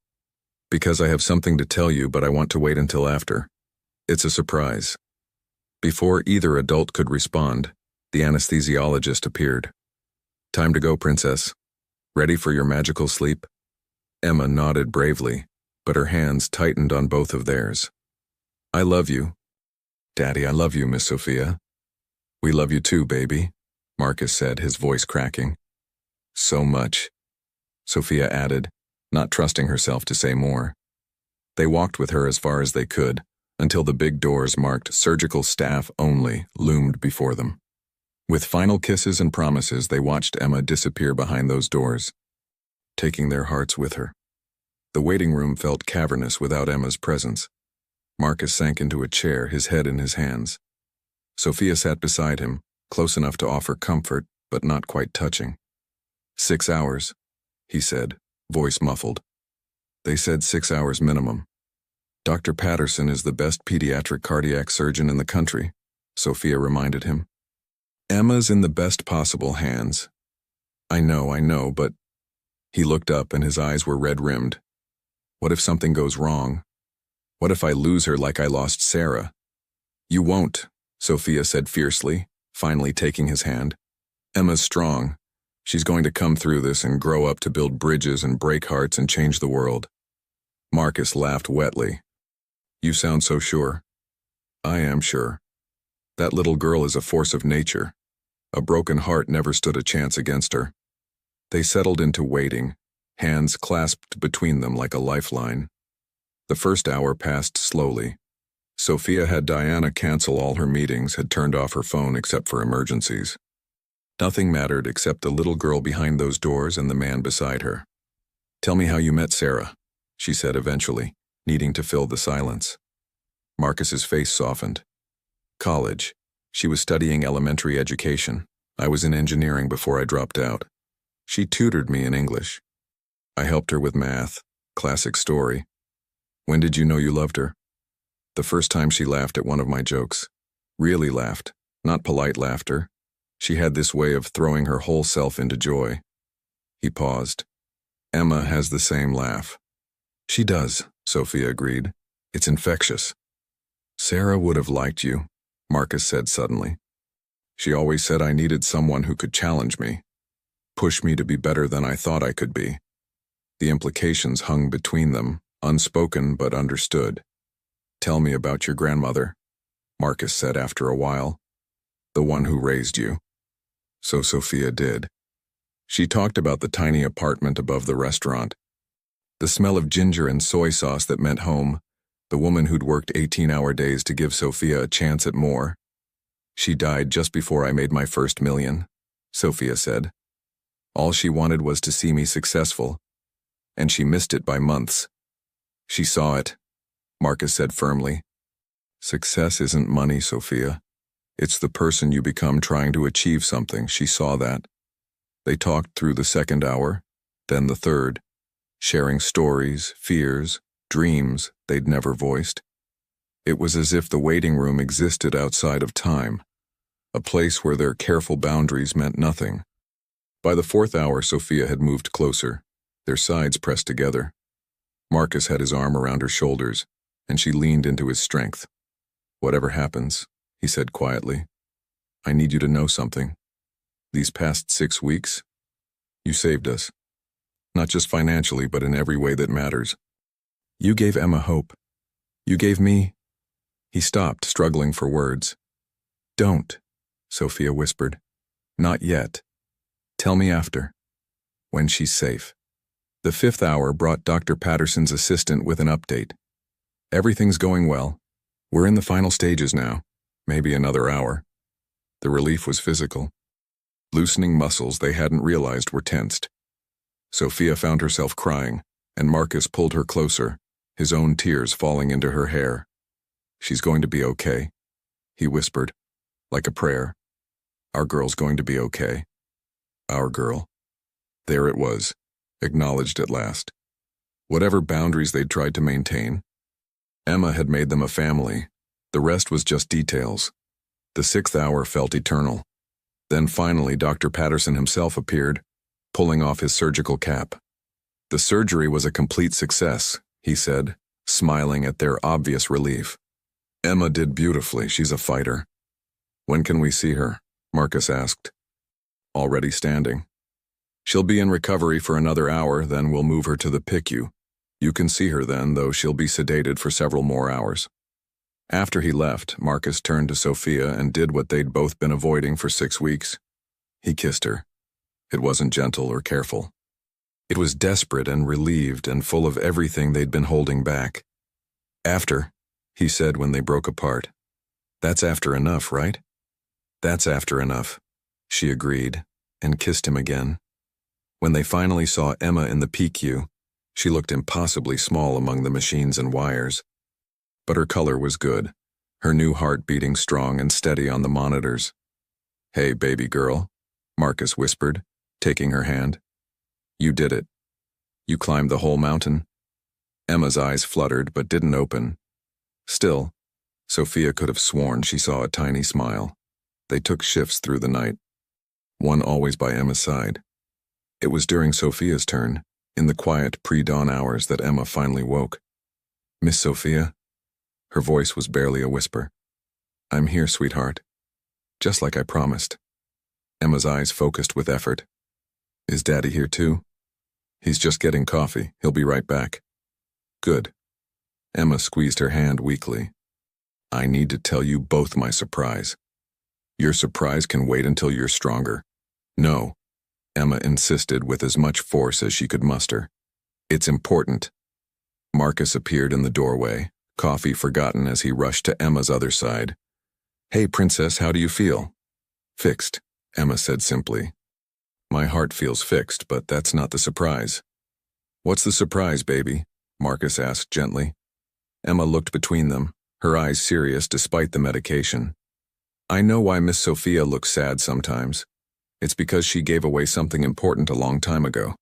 Because I have something to tell you, but I want to wait until after. It's a surprise. Before either adult could respond, the anesthesiologist appeared. Time to go, princess. Ready for your magical sleep? Emma nodded bravely, but her hands tightened on both of theirs. I love you. Daddy, I love you, Miss Sophia. We love you too, baby, Marcus said, his voice cracking. So much, Sophia added, not trusting herself to say more. They walked with her as far as they could, until the big doors marked surgical staff only loomed before them. With final kisses and promises, they watched Emma disappear behind those doors, taking their hearts with her. The waiting room felt cavernous without Emma's presence. Marcus sank into a chair, his head in his hands. Sophia sat beside him, close enough to offer comfort, but not quite touching. 6 hours, he said, voice muffled. They said 6 hours minimum. Dr. Patterson is the best pediatric cardiac surgeon in the country, Sophia reminded him. Emma's in the best possible hands. I know, but... He looked up and his eyes were red-rimmed. What if something goes wrong? What if I lose her like I lost Sarah? You won't, Sophia said fiercely, finally taking his hand. Emma's strong. She's going to come through this and grow up to build bridges and break hearts and change the world. Marcus laughed wetly. You sound so sure. I am sure. That little girl is a force of nature. A broken heart never stood a chance against her. They settled into waiting, hands clasped between them like a lifeline. The first hour passed slowly. Sophia had Diana cancel all her meetings, had turned off her phone except for emergencies. Nothing mattered except the little girl behind those doors and the man beside her. Tell me how you met Sarah, she said eventually, needing to fill the silence. Marcus's face softened. College. She was studying elementary education. I was in engineering before I dropped out. She tutored me in English. I helped her with math. Classic story. When did you know you loved her? The first time she laughed at one of my jokes. Really laughed, not polite laughter. She had this way of throwing her whole self into joy. He paused. Emma has the same laugh. She does, Sophia agreed. It's infectious. Sarah would have liked you, Marcus said suddenly. She always said I needed someone who could challenge me, push me to be better than I thought I could be. The implications hung between them, unspoken but understood. Tell me about your grandmother, Marcus said after a while. The one who raised you. So Sophia did. She talked about the tiny apartment above the restaurant, the smell of ginger and soy sauce that meant home, the woman who'd worked 18-hour days to give Sophia a chance at more. She died just before I made my first million, Sophia said. All she wanted was to see me successful, and she missed it by months. She saw it, Marcus said firmly. Success isn't money, Sophia. It's the person you become trying to achieve something. She saw that. They talked through the second hour, then the third, sharing stories, fears, dreams they'd never voiced. It was as if the waiting room existed outside of time, a place where their careful boundaries meant nothing. By the fourth hour, Sophia had moved closer, their sides pressed together. Marcus had his arm around her shoulders, and she leaned into his strength. Whatever happens, he said quietly, I need you to know something. These past 6 weeks, you saved us. Not just financially, but in every way that matters. You gave Emma hope. You gave me... He stopped, struggling for words. Don't, Sophia whispered. Not yet. Tell me after. When she's safe. The 5th hour brought Dr. Patterson's assistant with an update. Everything's going well. We're in the final stages now. Maybe another hour. The relief was physical. Loosening muscles they hadn't realized were tensed. Sophia found herself crying, and Marcus pulled her closer, his own tears falling into her hair. She's going to be okay, he whispered, like a prayer. Our girl's going to be okay. Our girl. There it was, acknowledged at last. Whatever boundaries they'd tried to maintain, Emma had made them a family. The rest was just details. The 6th hour felt eternal. Then finally Dr. Patterson himself appeared, pulling off his surgical cap. The surgery was a complete success, he said, smiling at their obvious relief. Emma did beautifully, she's a fighter. When can we see her? Marcus asked. Already standing. She'll be in recovery for another hour, then we'll move her to the PICU. You can see her then, though she'll be sedated for several more hours. After he left, Marcus turned to Sophia and did what they'd both been avoiding for 6 weeks. He kissed her. It wasn't gentle or careful. It was desperate and relieved and full of everything they'd been holding back. After, he said when they broke apart. That's after enough, right? That's after enough, she agreed, and kissed him again. When they finally saw Emma in the PICU, she looked impossibly small among the machines and wires. But her color was good, her new heart beating strong and steady on the monitors. Hey, baby girl, Marcus whispered, taking her hand. You did it. You climbed the whole mountain. Emma's eyes fluttered but didn't open. Still, Sophia could have sworn she saw a tiny smile. They took shifts through the night, one always by Emma's side. It was during Sophia's turn, in the quiet pre-dawn hours, that Emma finally woke. Miss Sophia? Her voice was barely a whisper. I'm here, sweetheart. Just like I promised. Emma's eyes focused with effort. Is Daddy here too? He's just getting coffee. He'll be right back. Good. Emma squeezed her hand weakly. I need to tell you both my surprise. Your surprise can wait until you're stronger. No, Emma insisted with as much force as she could muster. It's important. Marcus appeared in the doorway, coffee forgotten as he rushed to Emma's other side. Hey, princess, how do you feel? Fixed, Emma said simply. My heart feels fixed, but that's not the surprise. What's the surprise, baby? Marcus asked gently. Emma looked between them, her eyes serious despite the medication. I know why Miss Sophia looks sad sometimes. It's because she gave away something important a long time ago.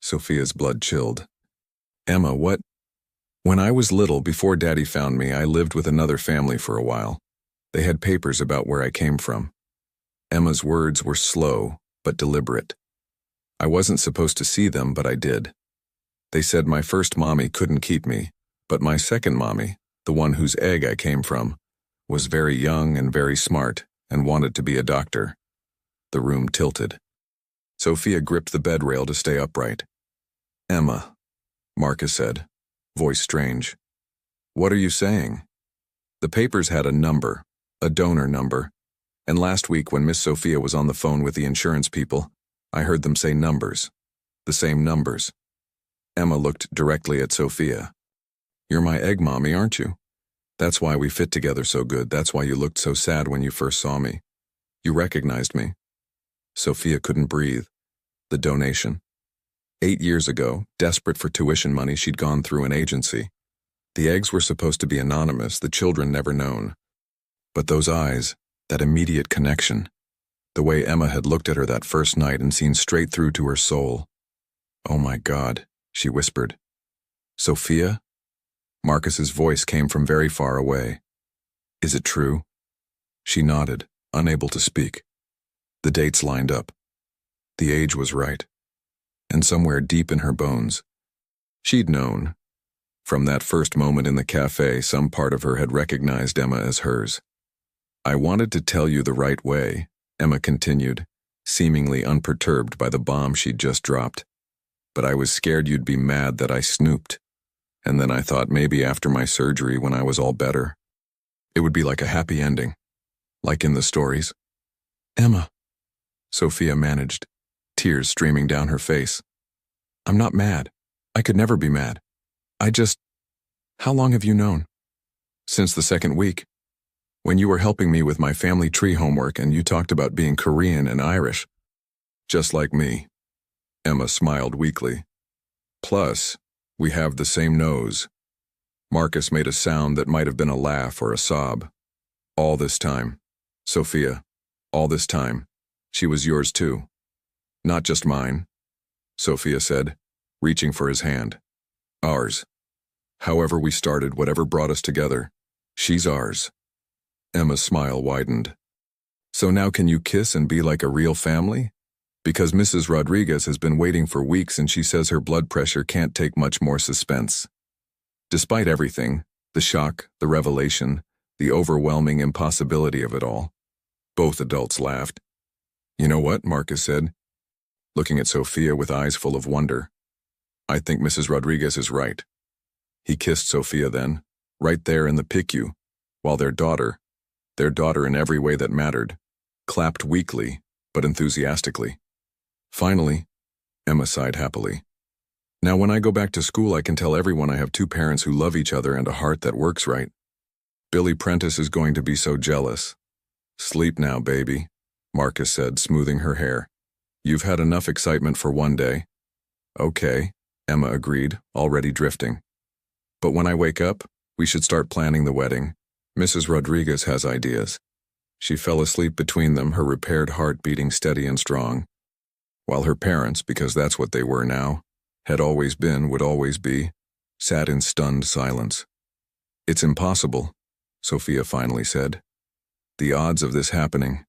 Sophia's blood chilled. Emma, what? When I was little, before Daddy found me, I lived with another family for a while. They had papers about where I came from. Emma's words were slow, but deliberate. I wasn't supposed to see them, but I did. They said my first mommy couldn't keep me, but my second mommy, the one whose egg I came from, was very young and very smart and wanted to be a doctor. The room tilted. Sophia gripped the bed rail to stay upright. Emma, Marcus said, voice strange. What are you saying? The papers had a number, a donor number, and last week when Miss Sophia was on the phone with the insurance people, I heard them say numbers. The same numbers. Emma looked directly at Sophia. You're my egg mommy, aren't you? That's why we fit together so good. That's why you looked so sad when you first saw me. You recognized me. Sophia couldn't breathe. The donation. 8 years ago, desperate for tuition money, she'd gone through an agency. The eggs were supposed to be anonymous, the children never known. But those eyes, that immediate connection, the way Emma had looked at her that first night and seen straight through to her soul. Oh my God, she whispered. Sophia? Marcus's voice came from very far away. Is it true? She nodded, unable to speak. The dates lined up. The age was right. And somewhere deep in her bones, she'd known. From that first moment in the cafe, some part of her had recognized Emma as hers. "I wanted to tell you the right way," Emma continued, seemingly unperturbed by the bomb she'd just dropped. "But I was scared you'd be mad that I snooped. And then I thought maybe after my surgery when I was all better, it would be like a happy ending, like in the stories." "Emma," Sophia managed, tears streaming down her face. "I'm not mad. I could never be mad. How long have you known?" "Since the second week. When you were helping me with my family tree homework and you talked about being Korean and Irish." "Just like me." Emma smiled weakly. "Plus, we have the same nose." Marcus made a sound that might have been a laugh or a sob. "All this time, Sophia, all this time, she was yours too." "Not just mine," Sophia said, reaching for his hand. "Ours. However we started, whatever brought us together, she's ours." Emma's smile widened. "So now can you kiss and be like a real family? Because Mrs. Rodriguez has been waiting for weeks and she says her blood pressure can't take much more suspense." Despite everything, the shock, the revelation, the overwhelming impossibility of it all, both adults laughed. "You know what?" Marcus said, looking at Sophia with eyes full of wonder. "I think Mrs. Rodriguez is right." He kissed Sophia then, right there in the PICU, while their daughter in every way that mattered, clapped weakly but enthusiastically. "Finally," Emma sighed happily. "Now when I go back to school I can tell everyone I have two parents who love each other and a heart that works right. Billy Prentice is going to be so jealous." "Sleep now, baby," Marcus said, smoothing her hair. "You've had enough excitement for one day." "Okay," Emma agreed, already drifting. "But when I wake up, we should start planning the wedding. Mrs. Rodriguez has ideas." She fell asleep between them, her repaired heart beating steady and strong, while her parents, because that's what they were now, had always been, would always be, sat in stunned silence. "It's impossible," Sophia finally said. "The odds of this happening.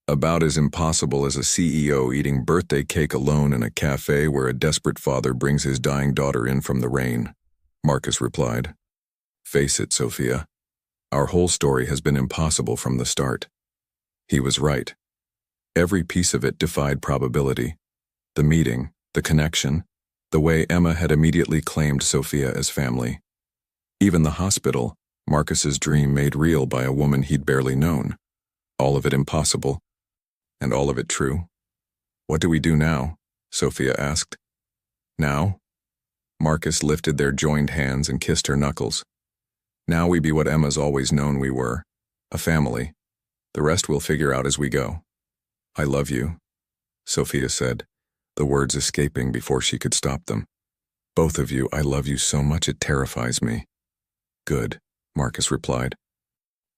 About as impossible as a CEO eating birthday cake alone in a cafe where a desperate father brings his dying daughter in from the rain," Marcus replied. "Face it, Sophia. Our whole story has been impossible from the start." He was right. Every piece of it defied probability. The meeting, the connection, the way Emma had immediately claimed Sophia as family. Even the hospital, Marcus's dream made real by a woman he'd barely known. All of it impossible, and all of it true. "What do we do now?" Sophia asked. "Now?" Marcus lifted their joined hands and kissed her knuckles. "Now we be what Emma's always known we were, a family. The rest we'll figure out as we go." "I love you," Sophia said, the words escaping before she could stop them. "Both of you, I love you so much it terrifies me." "Good," Marcus replied.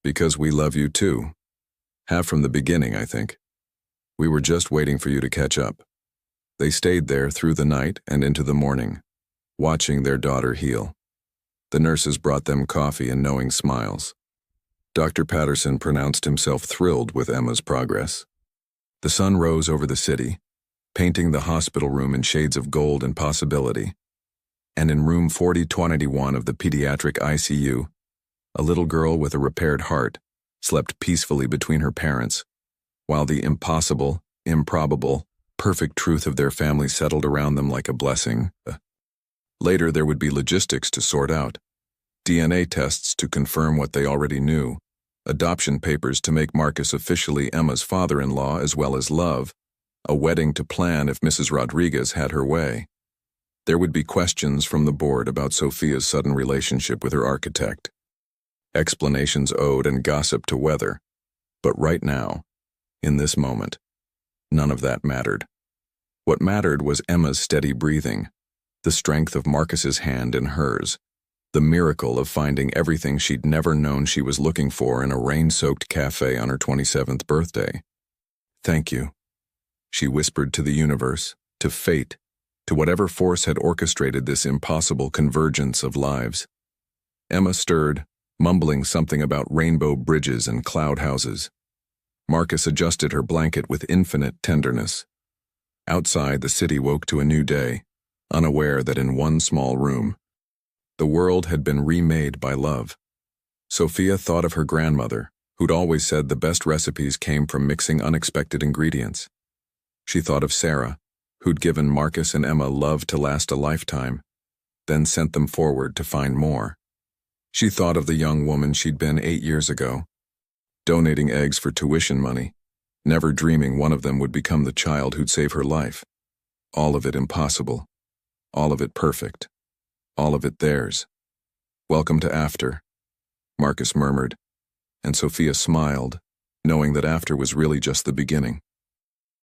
"Because we love you too. Have from the beginning, I think. We were just waiting for you to catch up." They stayed there through the night and into the morning, watching their daughter heal. The nurses brought them coffee and knowing smiles. Dr. Patterson pronounced himself thrilled with Emma's progress. The sun rose over the city, painting the hospital room in shades of gold and possibility. And in room 4021 of the pediatric ICU, a little girl with a repaired heart slept peacefully between her parents, while the impossible, improbable, perfect truth of their family settled around them like a blessing. Later there would be logistics to sort out, DNA tests to confirm what they already knew, adoption papers to make Marcus officially Emma's father-in-law as well as love, a wedding to plan if Mrs. Rodriguez had her way. There would be questions from the board about Sophia's sudden relationship with her architect, explanations owed and gossip to weather. But right now, in this moment, none of that mattered. What mattered was Emma's steady breathing, the strength of Marcus's hand in hers, the miracle of finding everything she'd never known she was looking for in a rain-soaked cafe on her 27th birthday. "Thank you," she whispered to the universe, to fate, to whatever force had orchestrated this impossible convergence of lives. Emma stirred, mumbling something about rainbow bridges and cloud houses. Marcus adjusted her blanket with infinite tenderness. Outside, the city woke to a new day, unaware that in one small room, The world had been remade by love. Sophia thought of her grandmother, who'd always said the best recipes came from mixing unexpected ingredients. She thought of Sarah, who'd given Marcus and Emma love to last a lifetime, then sent them forward to find more. She thought of the young woman she'd been 8 years ago, donating eggs for tuition money, never dreaming one of them would become the child who'd save her life. All of it impossible. All of it perfect. All of it theirs. "Welcome to after," Marcus murmured, and Sophia smiled, knowing that after was really just the beginning.